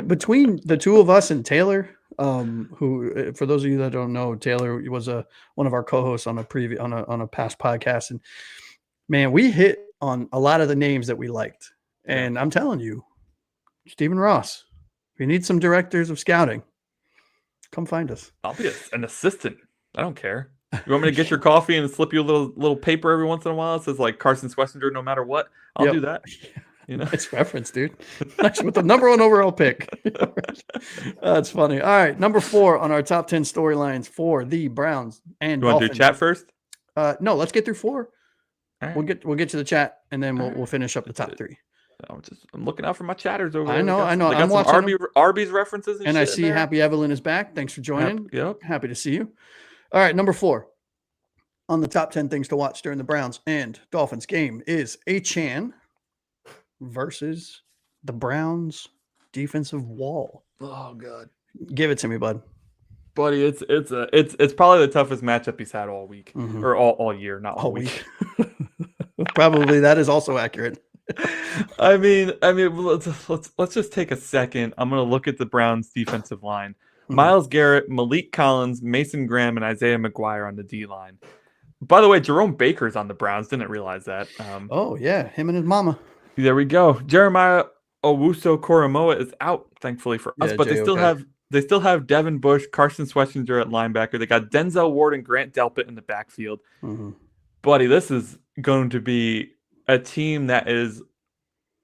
between the two of us and Taylor, who, for those of you that don't know, Taylor was one of our co-hosts on a past podcast, and man, we hit on a lot of the names that we liked. And I'm telling you, Stephen Ross, if you need some directors of scouting, come find us. I'll be an assistant. I don't care. You want me to get your coffee and slip you a little paper every once in a while? It says like Carson Schlesinger, no matter what. I'll do that. Nice reference, dude. With the number 1 overall pick. That's funny. All right, number 4 on our top 10 storylines for the Browns and you want to do chat first? No, let's get through 4. Right. We'll get to the chat, and then we'll finish up the top 3. I'm looking out for my chatters over there. I know. I'm watching Arby's references, and I see Happy Evelyn is back. Thanks for joining. Yep. Happy to see you. All right, number 4 on the top 10 things to watch during the Browns and Dolphins game is Achane versus the Browns defensive wall. Oh God, give it to me, buddy. It's probably the toughest matchup he's had all week or all year, not all week. Probably that is also accurate. I mean, let's just take a second. I'm gonna look at the Browns defensive line. Myles Garrett, Malik Collins, Mason Graham, and Isaiah McGuire on the D line. By the way, Jerome Baker's on the Browns. Didn't realize that. Oh yeah, him and his mama. There we go. Jeremiah Owusu-Koramoah is out, thankfully for us, but they still have Devin Bush, Carson Schlesinger at linebacker. They got Denzel Ward and Grant Delpit in the backfield. Buddy, this is going to be a team that is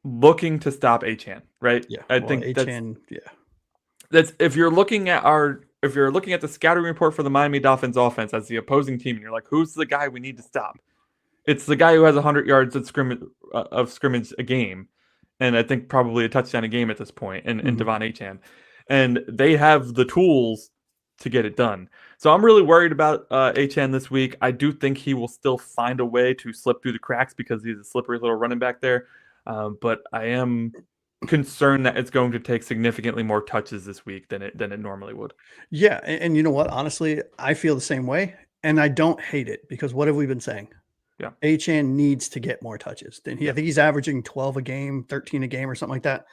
looking to stop Achane, right? Yeah, I think Achane. That's if you're looking at the scouting report for the Miami Dolphins offense as the opposing team, and you're like, who's the guy we need to stop? It's the guy who has 100 yards of scrimmage a game, and I think probably a touchdown a game at this point, in De'Von Achane. And they have the tools to get it done. So I'm really worried about Achane this week. I do think he will still find a way to slip through the cracks because he's a slippery little running back there. But I am concerned that it's going to take significantly more touches this week than it normally would. Yeah, and you know what? Honestly, I feel the same way, and I don't hate it because what have we been saying? Yeah, Achane needs to get more touches. I think he's averaging 12 a game, 13 a game, or something like that.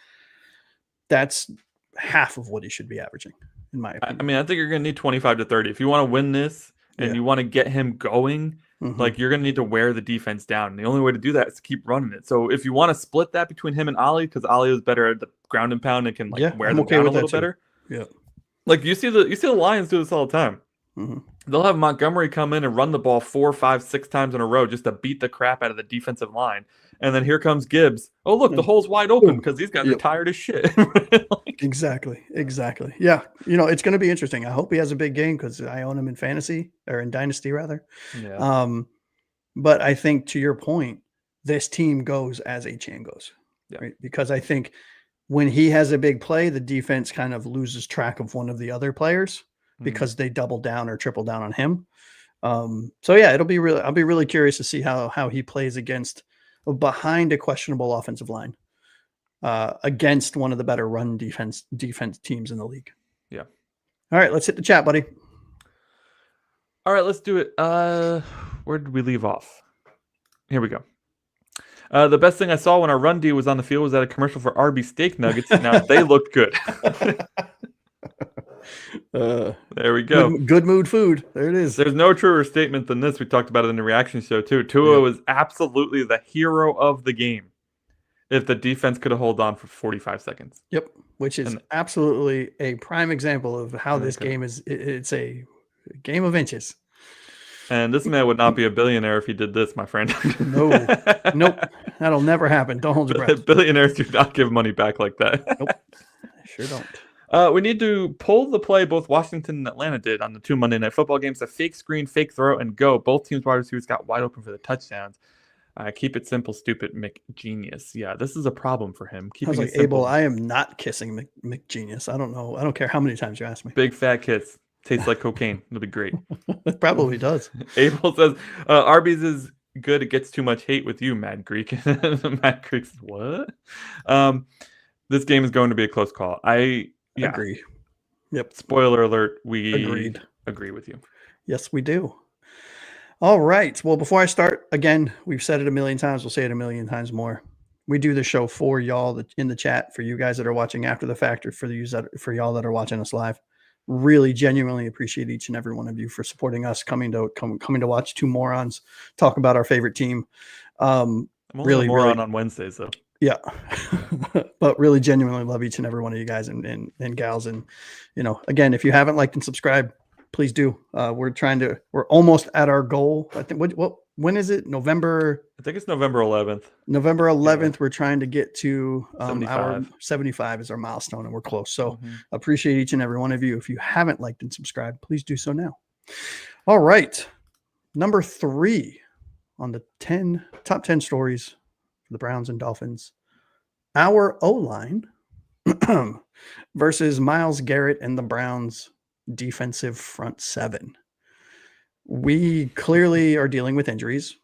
That's half of what he should be averaging, in my opinion. I mean, I think you're going to need 25 to 30 if you want to win this and you want to get him going. Like, you're going to need to wear the defense down. And the only way to do that is to keep running it. So if you want to split that between him and Ali, because Ali is better at the ground and pound and can wear them down a little better. Yeah. Like you see the Lions do this all the time. They'll have Montgomery come in and run the ball 4, 5, 6 times in a row just to beat the crap out of the defensive line. And then here comes Gibbs. Oh, look, the hole's wide open because these guys are tired as shit. Exactly. Yeah. It's going to be interesting. I hope he has a big game because I own him in fantasy or in dynasty rather. Yeah. But I think to your point, this team goes as Achane goes, right? Because I think when he has a big play, the defense kind of loses track of one of the other players because they double down or triple down on him. So yeah, I'll be really curious to see how he plays behind a questionable offensive line against one of the better run defense teams in the league. Yeah. All right, let's hit the chat, buddy. All right, let's do it. Where did we leave off? Here we go. The best thing I saw when our run D was on the field was at a commercial for Arby's steak nuggets. Now they looked good. There we go. Good mood food. There it is. There's no truer statement than this. We talked about it in the reaction show too. Tua was absolutely the hero of the game. If the defense could have held on for 45 seconds. Yep, which is absolutely a prime example of how this game is. It's a game of inches. And this man would not be a billionaire if he did this, my friend. Nope. That'll never happen. Don't hold your breath. Billionaires do not give money back like that. Nope, sure don't. We need to pull the play both Washington and Atlanta did on the 2 Monday Night Football games. A fake screen, fake throw, and go. Both teams' wide receivers got wide open for the touchdowns. Keep it simple, stupid McGenius. Yeah, this is a problem for him. I was like, Abel, I am not kissing McGenius. I don't know. I don't care how many times you ask me. Big fat kiss. Tastes like cocaine. It'll be great. It probably does. Abel says, Arby's is good. It gets too much hate with you, Mad Greek. Mad Greek says, what? This game is going to be a close call. I agree. Yep. Spoiler alert. We agree with you. Yes, we do. All right. Well, before I start, again, we've said it a million times. We'll say it a million times more. We do the show for y'all in the chat, for you guys that are watching after the fact, or for y'all that are watching us live. Really genuinely appreciate each and every one of you for supporting us, coming to watch two morons talk about our favorite team. I'm only a moron on Wednesdays, though. Yeah. But really genuinely love each and every one of you guys and gals. And, again, if you haven't liked and subscribed, please do. We're almost at our goal. I think when is it? November? I think it's November 11th. November 11th. Yeah. We're trying to get to 75. Our 75 is our milestone, and we're close. So appreciate each and every one of you. If you haven't liked and subscribed, please do so now. All right. Number 3 on the top 10 stories for the Browns and Dolphins. Our O-line versus Myles Garrett and the Browns defensive front 7. We clearly are dealing with injuries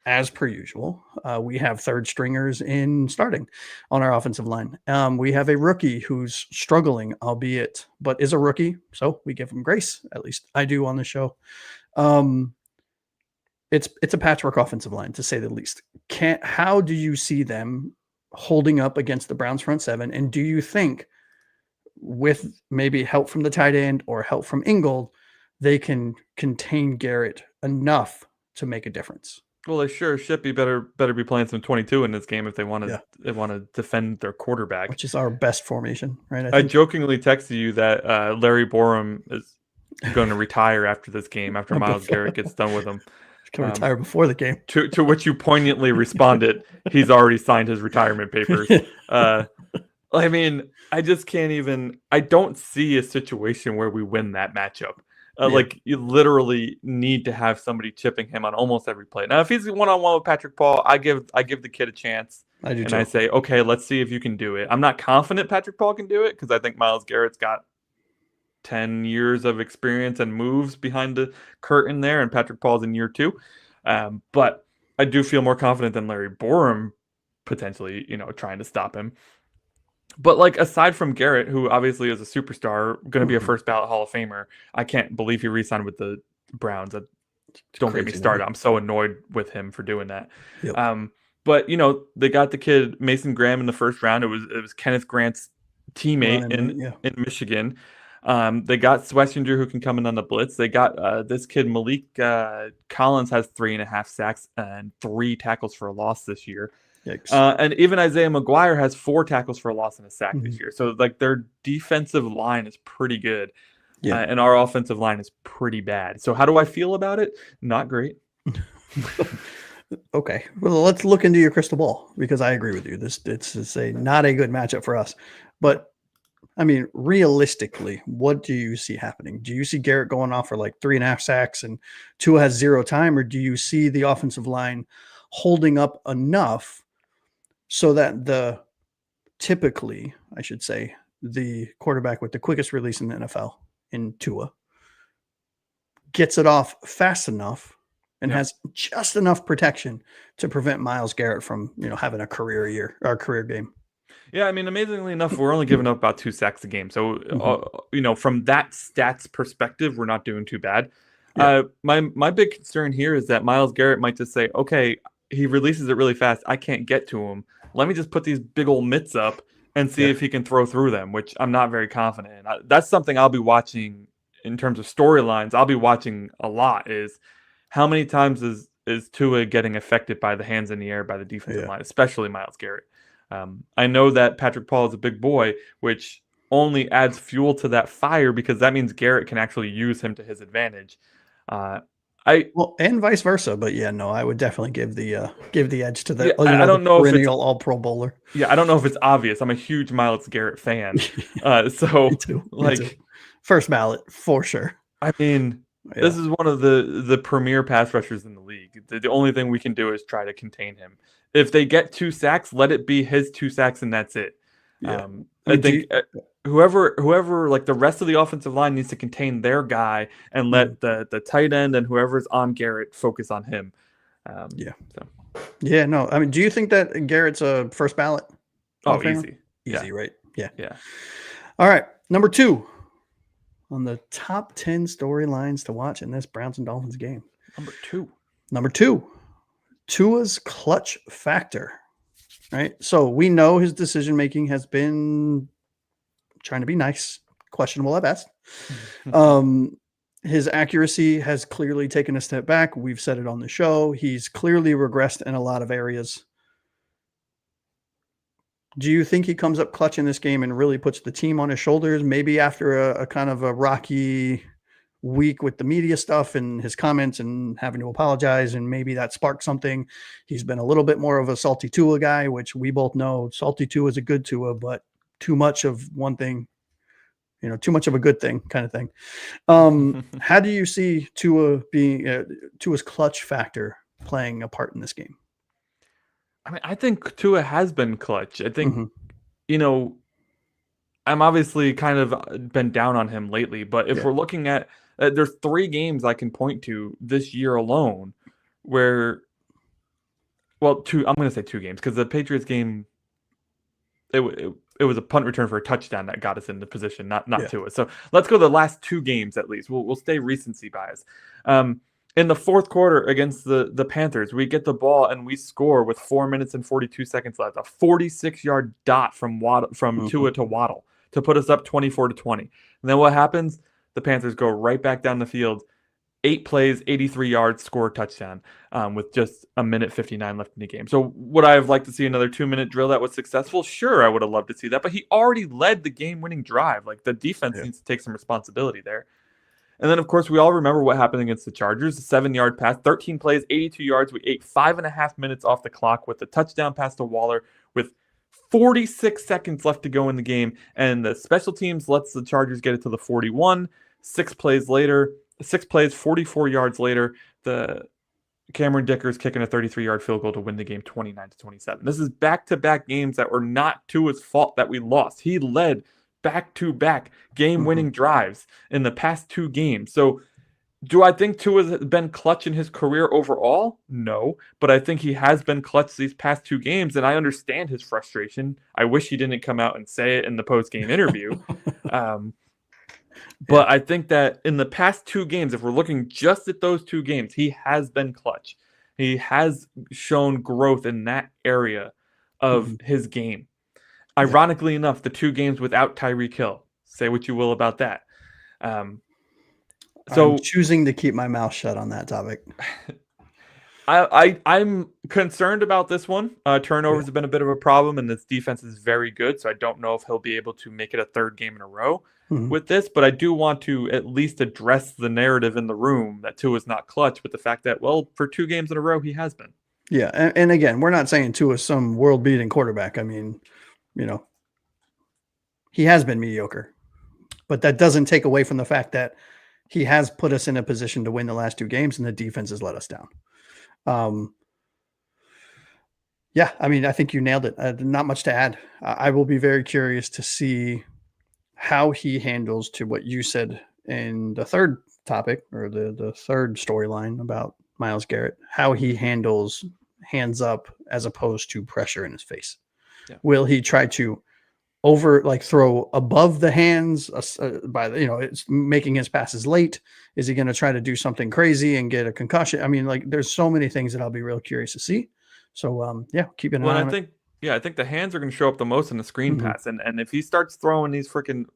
as per usual. We have third stringers in starting on our offensive line. We have a rookie who's struggling, but is a rookie. So we give him grace. At least I do on the show. It's a patchwork offensive line, to say the least. How do you see them holding up against the Browns front 7? And do you think, with maybe help from the tight end or help from Ingold, they can contain Garrett enough to make a difference? Well, they sure should be better be playing some 22 in this game if they want to defend their quarterback, which is our best formation, right? I jokingly texted you that Larry Borum is going to retire after this game, after Myles Garrett gets done with him. He's going to retire before the game. To which you poignantly responded, he's already signed his retirement papers. I mean, I just can't even. I don't see a situation where we win that matchup. Like, you literally need to have somebody chipping him on almost every play. Now, if he's one-on-one with Patrick Paul, I give the kid a chance. I do, and too. I say, okay, let's see if you can do it. I'm not confident Patrick Paul can do it, because I think Myles Garrett's got 10 years of experience and moves behind the curtain there, and Patrick Paul's in year 2. But I do feel more confident than Larry Borum potentially, trying to stop him. But, like, aside from Garrett, who obviously is a superstar, going to be a first ballot Hall of Famer, I can't believe he re-signed with the Browns. Don't get me started. I'm so annoyed with him for doing that. Yep. But, they got the kid Mason Graham in the first round. It was Kenneth Grant's teammate in Michigan. They got Swessinger, who can come in on the blitz. They got this kid Malik Collins, has 3.5 sacks and 3 tackles for a loss this year. And even Isaiah McGuire has 4 tackles for a loss and a sack this year. So, like, their defensive line is pretty good. And our offensive line is pretty bad. So how do I feel about it? Not great. Okay. Well, let's look into your crystal ball, because I agree with you. It's not a good matchup for us. But, I mean, realistically, what do you see happening? Do you see Garrett going off for like 3.5 sacks and Tua has 0 time? Or do you see the offensive line holding up enough so that typically, I should say, the quarterback with the quickest release in the NFL, in Tua, gets it off fast enough and has just enough protection to prevent Myles Garrett from, having a career year or a career game? Yeah, I mean, amazingly enough, we're only giving up about 2 sacks a game. So, from that stats perspective, we're not doing too bad. Yeah. My big concern here is that Myles Garrett might just say, okay, he releases it really fast. I can't get to him. Let me just put these big old mitts up and see if he can throw through them, which I'm not very confident in. That's something I'll be watching in terms of storylines. I'll be watching a lot is how many times is Tua getting affected by the hands in the air by the defensive line, especially Myles Garrett. I know that Patrick Paul is a big boy, which only adds fuel to that fire because that means Garrett can actually use him to his advantage. And vice versa, but I would definitely give the edge to the I don't know perennial All Pro bowler. Yeah, I don't know if it's obvious. I'm a huge Myles Garrett fan, so Me too. First ballot for sure. I mean, this is one of the premier pass rushers in the league. The only thing we can do is try to contain him. If they get 2 sacks, let it be his 2 sacks, and that's it. I think whoever like the rest of the offensive line needs to contain their guy and let the tight end and whoever's on Garrett focus on him. I mean, do you think that Garrett's a first ballot? Oh, easy, right? Yeah. All right, number 2 on the top 10 storylines to watch in this Browns and Dolphins game. Number two, Tua's clutch factor. Right. So we know his decision making has been trying to be nice, questionable at best. His accuracy has clearly taken a step back. We've said it on the show. He's clearly regressed in a lot of areas. Do you think he comes up clutch in this game and really puts the team on his shoulders? Maybe after a kind of a rocky week with the media stuff and his comments and having to apologize, and maybe that sparked something. He's been a little bit more of a salty Tua guy, which we both know salty Tua is a good Tua, but too much of one thing, too much of a good thing kind of thing. How do you see Tua being Tua's clutch factor playing a part in this game? I mean, I think Tua has been clutch. I think, I'm obviously kind of been down on him lately, but if we're looking at, there's 3 games I can point to this year alone where, I'm going to say 2 games because the Patriots game, it was a punt return for a touchdown that got us into position, not Tua. So let's go the last 2 games at least. We'll stay recency bias. In the fourth quarter against the Panthers, we get the ball and we score with 4 minutes and 42 seconds left. A 46-yard dot from Tua to Waddle to put us up 24-20. And then what happens? The Panthers go right back down the field, 8 plays, 83 yards, score a touchdown with just a minute 59 left in the game. So would I have liked to see another 2-minute drill that was successful? Sure, I would have loved to see that. But he already led the game-winning drive. Like, the defense needs to take some responsibility there. And then, of course, we all remember what happened against the Chargers. A 7-yard pass, 13 plays, 82 yards. We ate 5.5 minutes off the clock with the touchdown pass to Waller with 46 seconds left to go in the game. And the special teams lets the Chargers get it to the 41. 6 plays, 44 yards later, the Cameron Dicker's kicking a 33-yard field goal to win the game 29-27. This is back-to-back games that were not Tua's fault that we lost. He led back-to-back game-winning drives in the past 2 games. So do I think Tua's been clutch in his career overall? No, but I think he has been clutch these past 2 games, and I understand his frustration. I wish he didn't come out and say it in the post-game interview. But I think that in the past 2 games, if we're looking just at those 2 games, he has been clutch. He has shown growth in that area of his game. Ironically enough, the 2 games without Tyreek Hill. Say what you will about that. So I'm choosing to keep my mouth shut on that topic. I'm concerned about this one. Turnovers have been a bit of a problem, and this defense is very good, so I don't know if he'll be able to make it a 3rd game in a row with this, but I do want to at least address the narrative in the room that Tua is not clutch with the fact that, for 2 games in a row, he has been. Yeah, and again, we're not saying Tua is some world-beating quarterback. I mean, he has been mediocre, but that doesn't take away from the fact that he has put us in a position to win the last 2 games, and the defense has let us down. I mean, I think you nailed it. Not much to add. I will be very curious to see how he handles to what you said in the 3rd topic, or the 3rd storyline about Myles Garrett, how he handles hands up as opposed to pressure in his face. Yeah. Will he try to throw above the hands it's making his passes late? Is he going to try to do something crazy and get a concussion? I mean, there's so many things that I'll be real curious to see. So yeah, keep an Well, eye and on it. I think the hands are going to show up the most in the screen Mhm. pass, and if he starts throwing these freaking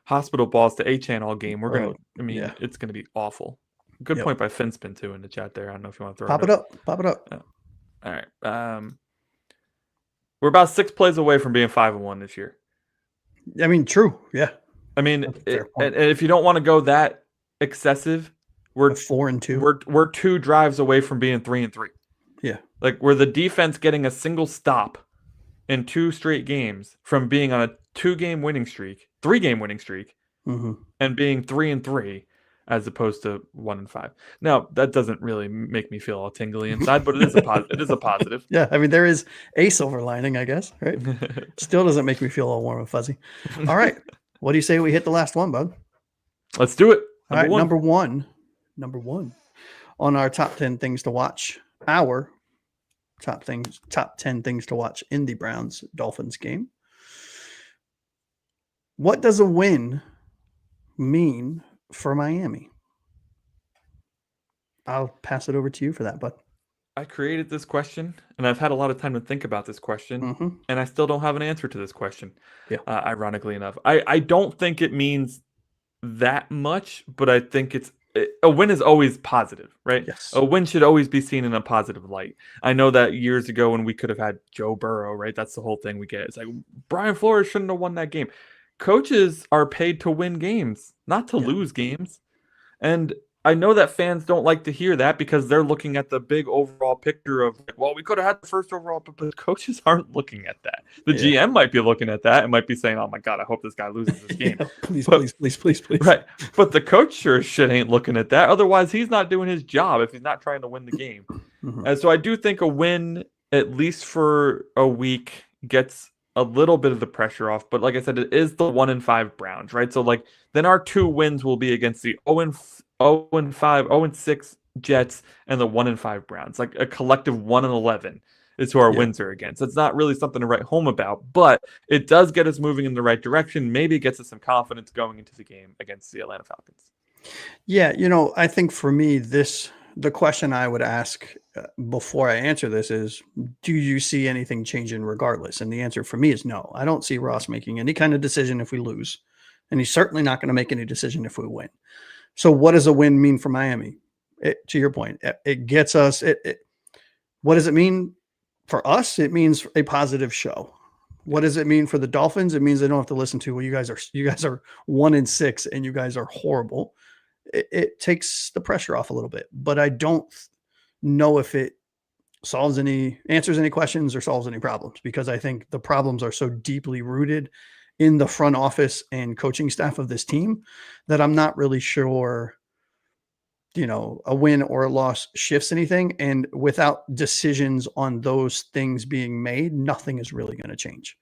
hospital balls to Achane all game, we're gonna. Bro, I mean, yeah. it's going to be awful. Good Yep. point by Finspin too in the chat there. I don't know if you want to throw Pop it it up. up. Pop it up. All right. We're about 6 plays away from being 5-1 this year. I mean, true. Yeah. I mean, That's a fair point. and if you don't want to go that excessive, we're 4-2. we're 2 drives away from being 3-3. Yeah. Like we're the defense getting a single stop in 2 straight games from being on a 3-game winning streak, Mm-hmm. and being 3-3 as opposed to 1-5. Now that doesn't really make me feel all tingly inside, but it is a positive. Yeah, I mean, there is a silver lining, I guess, right? Still doesn't make me feel all warm and fuzzy. All right. What do you say we hit the last one, bud? Let's do it. All right, number one on our top 10 things to watch. Our top 10 things to watch in the Browns Dolphins game. What does a win mean for Miami? I'll pass it over to you for that, bud. I created this question, and I've had a lot of time to think about this question, and I still don't have an answer to this question. Yeah. Ironically enough, I don't think it means that much, but I think a win is always positive, right? Yes. A win should always be seen in a positive light. I know that years ago when we could have had Joe Burrow, right? That's the whole thing we get. It's like Brian Flores shouldn't have won that game. Coaches are paid to win games, not to lose games. And I know that fans don't like to hear that because they're looking at the big overall picture of, well, we could have had the first overall, but coaches aren't looking at that. The GM might be looking at that and might be saying, oh my God, I hope this guy loses this game. Please. Right. But the coach sure as shit ain't looking at that. Otherwise, he's not doing his job if he's not trying to win the game. And so I do think a win, at least for a week, gets a little bit of the pressure off. But like I said, it is the 1-5 Browns, right? So like then our 2 wins will be against the 0-6 Jets and the 1-5 Browns. Like a collective 1-11 is who our wins are against. It's not really something to write home about, but it does get us moving in the right direction. Maybe it gets us some confidence going into the game against the Atlanta Falcons. Yeah, I think for me, the question I would ask before I answer this is, do you see anything changing regardless? And the answer for me is no. I don't see Ross making any kind of decision if we lose, and he's certainly not going to make any decision if we win. So what does a win mean for Miami? To your point, it gets us. What does it mean for us? It means a positive show. What does it mean for the Dolphins? It means they don't have to listen to, well, you guys are 1-6 and you guys are horrible. It takes the pressure off a little bit, but I don't know if it answers any questions or solves any problems, because I think the problems are so deeply rooted in the front office and coaching staff of this team that I'm not really sure, a win or a loss shifts anything. And without decisions on those things being made, nothing is really going to change.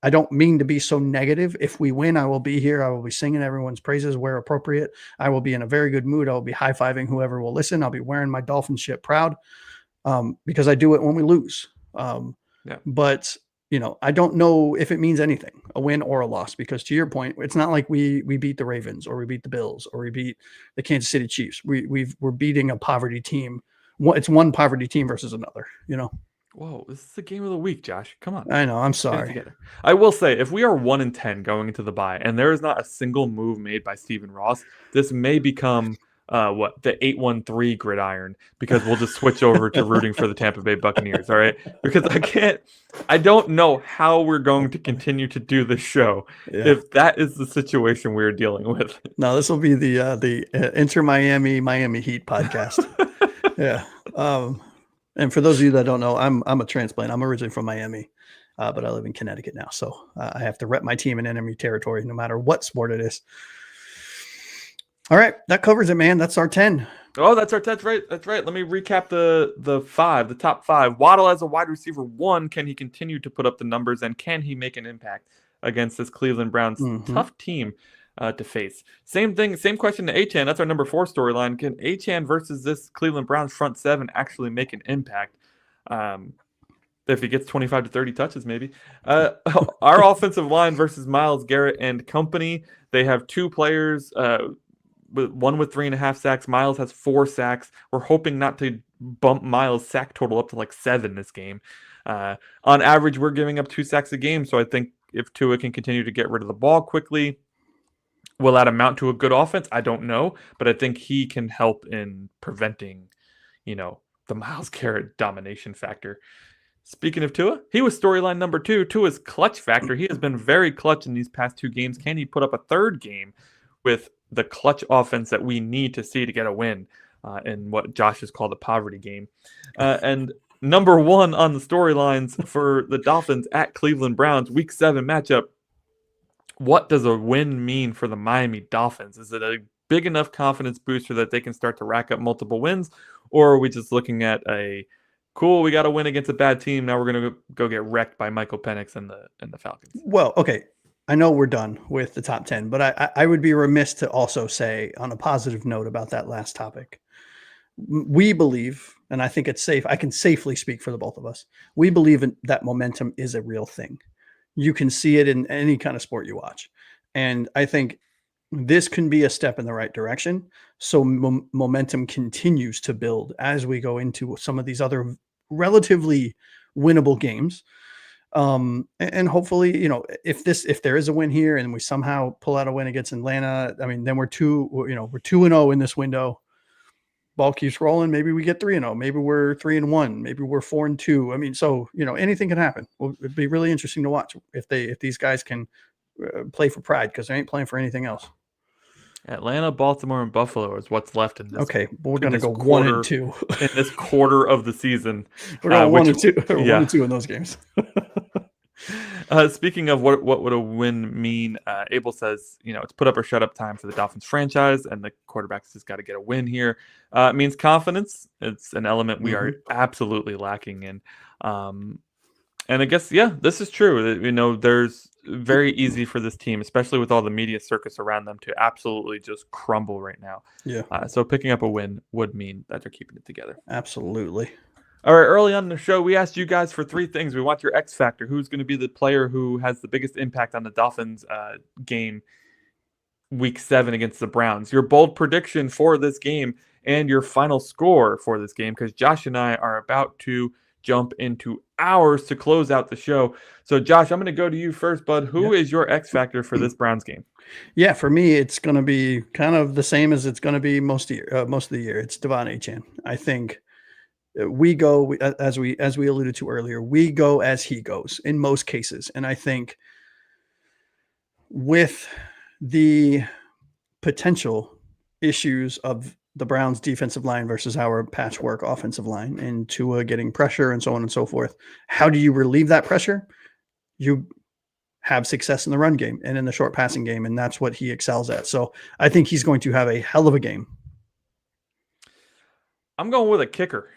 I don't mean to be so negative. If we win, I will be here. I will be singing everyone's praises where appropriate. I will be in a very good mood. I will be high-fiving whoever will listen. I'll be wearing my Dolphin shit proud, because I do it when we lose. But, I don't know if it means anything, a win or a loss, because to your point, it's not like we beat the Ravens or we beat the Bills or we beat the Kansas City Chiefs. We're beating a poverty team. It's one poverty team versus another, Whoa, this is the game of the week, Josh. Come on. I know. I'm sorry. I will say, if we are 1-10 going into the bye, and there is not a single move made by Stephen Ross, this may become the 8-1-3 gridiron, because we'll just switch over to rooting for the Tampa Bay Buccaneers. All right, because I don't know how we're going to continue to do this show if that is the situation we're dealing with. No, this will be the Inter Miami Heat podcast. Yeah. And for those of you that don't know, I'm a transplant. I'm originally from Miami, but I live in Connecticut now. So I have to rep my team in enemy territory, no matter what sport it is. All right. That covers it, man. That's our 10. Oh, that's right. That's right. Let me recap the top 5. Waddle as a wide receiver 1. Can he continue to put up the numbers, and can he make an impact against this Cleveland Browns tough team to face? Same question to Achane. That's our number 4 storyline. Can Achane versus this Cleveland Browns front 7 actually make an impact? If he gets 25 to 30 touches, maybe. Our offensive line versus Myles Garrett and company. They have 2 players one with 3.5 sacks. Myles has 4 sacks. We're hoping not to bump Myles' sack total up to like 7 this game. On average, we're giving up 2 sacks a game. So I think if Tua can continue to get rid of the ball quickly, will that amount to a good offense? I don't know, but I think he can help in preventing, the Myles Garrett domination factor. Speaking of Tua, he was storyline number 2. Tua's clutch factor. He has been very clutch in these past 2 games. Can he put up a third game with the clutch offense that we need to see to get a win in what Josh has called a poverty game? And number 1 on the storylines for the Dolphins at Cleveland Browns, Week 7 matchup. What does a win mean for the Miami Dolphins? Is it a big enough confidence booster that they can start to rack up multiple wins? Or are we just looking at cool, we got to win against a bad team. Now we're going to go get wrecked by Michael Penix and the Falcons? Well, okay. I know we're done with the top 10, but I would be remiss to also say on a positive note about that last topic. We believe, and I think it's safe, I can safely speak for the both of us. We believe that momentum is a real thing. You can see it in any kind of sport you watch. And I think this can be a step in the right direction. So momentum continues to build as we go into some of these other relatively winnable games. And hopefully, if there is a win here and we somehow pull out a win against Atlanta, I mean, then we're 2-0 in this window. Ball keeps rolling. Maybe we get 3-0. Maybe we're 3-1. Maybe we're 4-2. I mean, so anything can happen. It'd be really interesting to watch if these guys can play for pride, because they ain't playing for anything else. Atlanta, Baltimore, and Buffalo is what's left in this. Okay, we're going to go 1-2 in this quarter of the season. We're going 1-2. 1-2 in those games. Speaking of what would a win mean, Abel says, it's put up or shut up time for the Dolphins franchise, and the quarterback's just got to get a win here. It means confidence. It's an element we are absolutely lacking in. And I guess, this is true. There's very easy for this team, especially with all the media circus around them, to absolutely just crumble right now. Yeah. So picking up a win would mean that they're keeping it together. Absolutely. All right, early on in the show, we asked you guys for 3 things. We want your X factor. Who's going to be the player who has the biggest impact on the Dolphins game Week 7 against the Browns? Your bold prediction for this game and your final score for this game, because Josh and I are about to jump into ours to close out the show. So, Josh, I'm going to go to you first, bud. Who is your X factor for this Browns game? Yeah, for me, it's going to be kind of the same as it's going to be most of the year. It's De'Von Achane. I think we go, as we alluded to earlier, we go as he goes in most cases. And I think with the potential issues of the Browns defensive line versus our patchwork offensive line and Tua getting pressure and so on and so forth, how do you relieve that pressure? You have success in the run game and in the short passing game, and that's what he excels at. So I think he's going to have a hell of a game. I'm going with a kicker.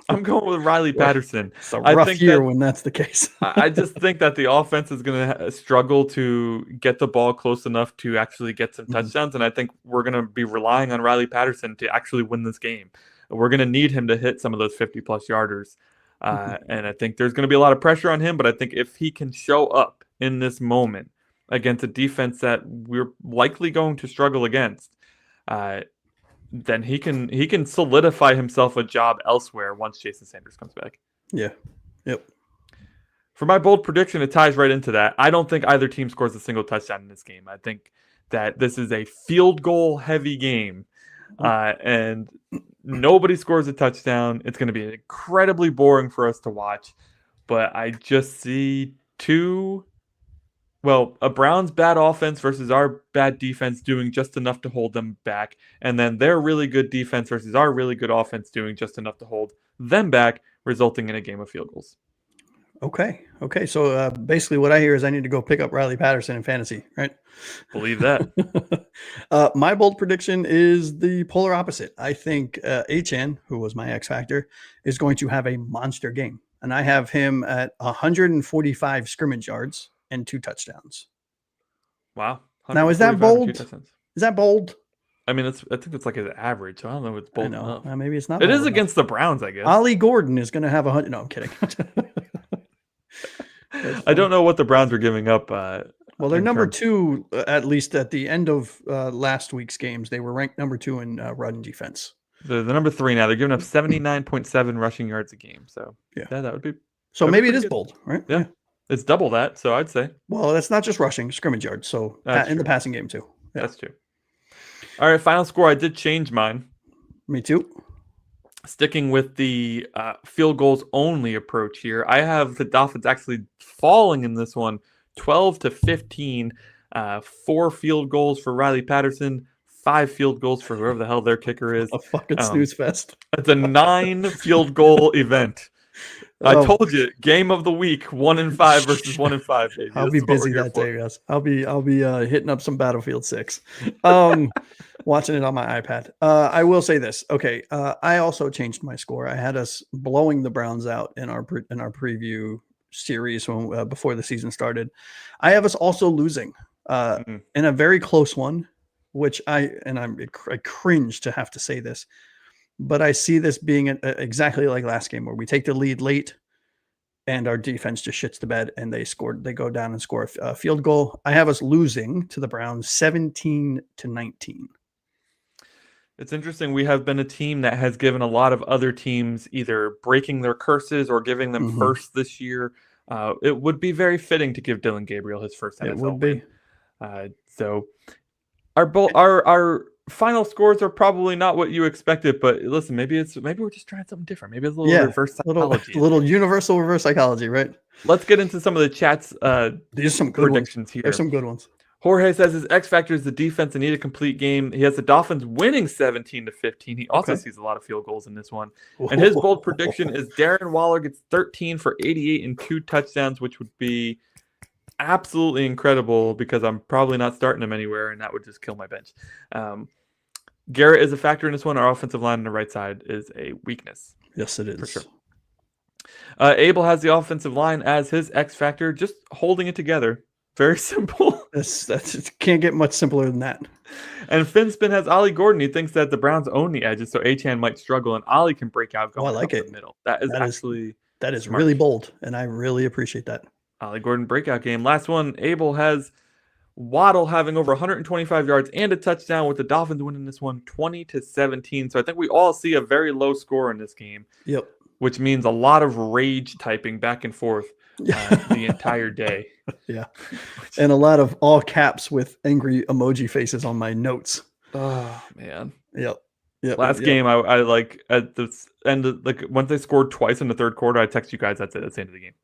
I'm going with Riley Patterson. It's a rough year when that's the case. I just think that the offense is going to struggle to get the ball close enough to actually get some touchdowns, and I think we're going to be relying on Riley Patterson to actually win this game. We're going to need him to hit some of those 50-plus yarders, and I think there's going to be a lot of pressure on him, but I think if he can show up in this moment against a defense that we're likely going to struggle against, then he can solidify himself a job elsewhere once Jason Sanders comes back. Yeah. Yep. For my bold prediction, it ties right into that. I don't think either team scores a single touchdown in this game. I think that this is a field goal heavy game, and nobody scores a touchdown. It's going to be incredibly boring for us to watch, but I just see a Browns bad offense versus our bad defense doing just enough to hold them back, and then their really good defense versus our really good offense doing just enough to hold them back, resulting in a game of field goals. Okay. So basically what I hear is I need to go pick up Riley Patterson in fantasy, right? Believe that. My bold prediction is the polar opposite. I think Achane, who was my X factor, is going to have a monster game, and I have him at 145 scrimmage yards and 2 touchdowns. Wow. Now, is that bold? Is that bold? I mean, I think it's like an average. So I don't know if it's bold enough. Maybe it's not. It is against the Browns, I guess. Ollie Gordon is going to have 100. No, I'm kidding. I don't know what the Browns are giving up Well, they're number 2, at least at the end of last week's games. They were ranked number 2 in run defense. They're the number 3 now. They're giving up 79.7 rushing yards a game. So yeah, that would be. So maybe it is bold, right? Yeah. It's double that. So I'd say. Well, that's not just rushing, scrimmage yards. So in the passing game too. Yeah. That's true. All right, final score. I did change mine. Me too. Sticking with the field goals only approach here, I have the Dolphins actually falling in this one, 12-15. 4 field goals for Riley Patterson, 5 field goals for whoever the hell their kicker is. A fucking snooze fest. It's a 9 field goal event. I told you, game of the week, 1-5 versus 1-5. Baby. I'll be busy that day, guys. I'll be hitting up some Battlefield 6, watching it on my iPad. I will say this. Okay, I also changed my score. I had us blowing the Browns out in our preview series when before the season started. I have us also losing in a very close one, which I cringe to have to say this. But I see this being exactly like last game where we take the lead late and our defense just shits the bed and they go down and score a field goal. I have us losing to the Browns 17-19. It's interesting. We have been a team that has given a lot of other teams either breaking their curses or giving them first this year. It would be very fitting to give Dylan Gabriel his first NFL win. So our final scores are probably not what you expected, but listen, maybe we're just trying something different. Maybe it's a little reverse psychology. Little universal reverse psychology, right? Let's get into some of the chat's These are some good predictions here. There's some good ones. Jorge says his X factor is the defense and need a complete game. He has the Dolphins winning 17-15. He also sees a lot of field goals in this one. And his bold prediction is Darren Waller gets 13 for 88 and 2 touchdowns, which would be absolutely incredible because I'm probably not starting him anywhere, and that would just kill my bench. Garrett is a factor in this one. Our offensive line on the right side is a weakness. Yes, it is. For sure. Abel has the offensive line as his X factor, just holding it together. Very simple. That's can't get much simpler than that. And Finspin has Ollie Gordon. He thinks that the Browns own the edges, so Achane might struggle, and Ollie can break out going up the middle. That is really bold, and I really appreciate that. Ollie Gordon breakout game. Last one, Abel has Waddle having over 125 yards and a touchdown, with the Dolphins winning this one 20-17. So I think we all see a very low score in this game. Yep. Which means a lot of rage typing back and forth the entire day. Yeah. And a lot of all caps with angry emoji faces on my notes. Oh, man. Yep. Last game, I like at the end of, like, once they scored twice in the third quarter, I text you guys, that's it. That's the end of the game.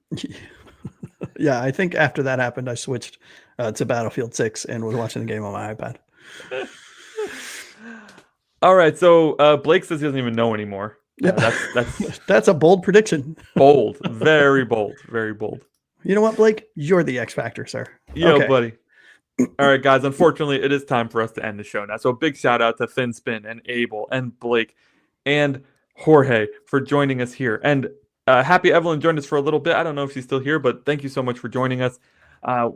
Yeah, I think after that happened, I switched to Battlefield 6 and was watching the game on my iPad. All right, so Blake says he doesn't even know anymore. That's a bold prediction. Bold, very bold, very bold. You know what, Blake? You're the X factor, sir. Yo, buddy. All right, guys. Unfortunately, it is time for us to end the show now. So a big shout out to Finspin and Abel and Blake and Jorge for joining us here. And Happy Evelyn joined us for a little bit. I don't know if she's still here, but thank you so much for joining us.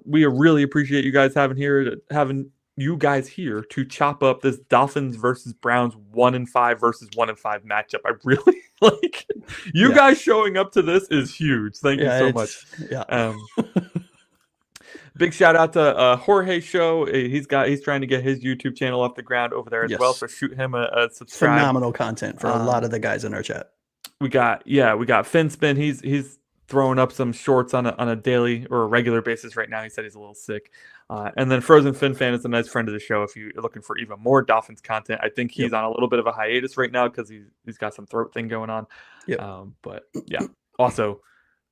We really appreciate you guys having you guys here to chop up this Dolphins versus Browns 1-5 versus 1-5 matchup. I really like you guys showing up to this is huge. Thank you so much. Yeah. Big shout out to Jorge Show. He's trying to get his YouTube channel off the ground over there as well. So shoot him a subscribe. Phenomenal content for a lot of the guys in our chat. We got Finspin. He's throwing up some shorts on a daily or a regular basis right now. He said he's a little sick. And then Frozen Fin Fan is a nice friend of the show if you're looking for even more Dolphins content. I think he's on a little bit of a hiatus right now because he's got some throat thing going on. But yeah. Also,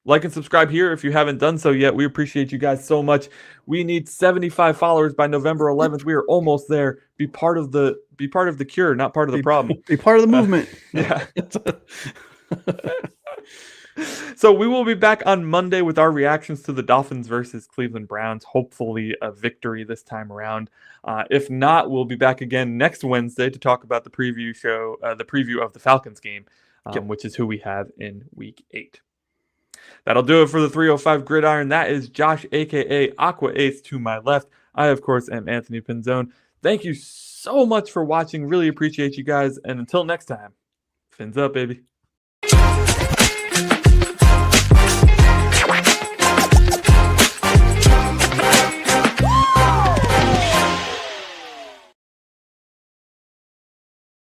like and subscribe here if you haven't done so yet. We appreciate you guys so much. We need 75 followers by November 11th. We are almost there. Be part of the cure, not part of the problem. Be part of the movement. Yeah. So we will be back on Monday with our reactions to the Dolphins versus Cleveland Browns. Hopefully a victory this time around. If not, we'll be back again next Wednesday to talk about the preview of the Falcons game, which is who we have in Week 8. That'll do it for the 305 Gridiron. That is Josh, a.k.a. Aqua Ace, to my left. I, of course, am Anthony Pinzone. Thank you so much for watching. Really appreciate you guys. And until next time, fins up, baby.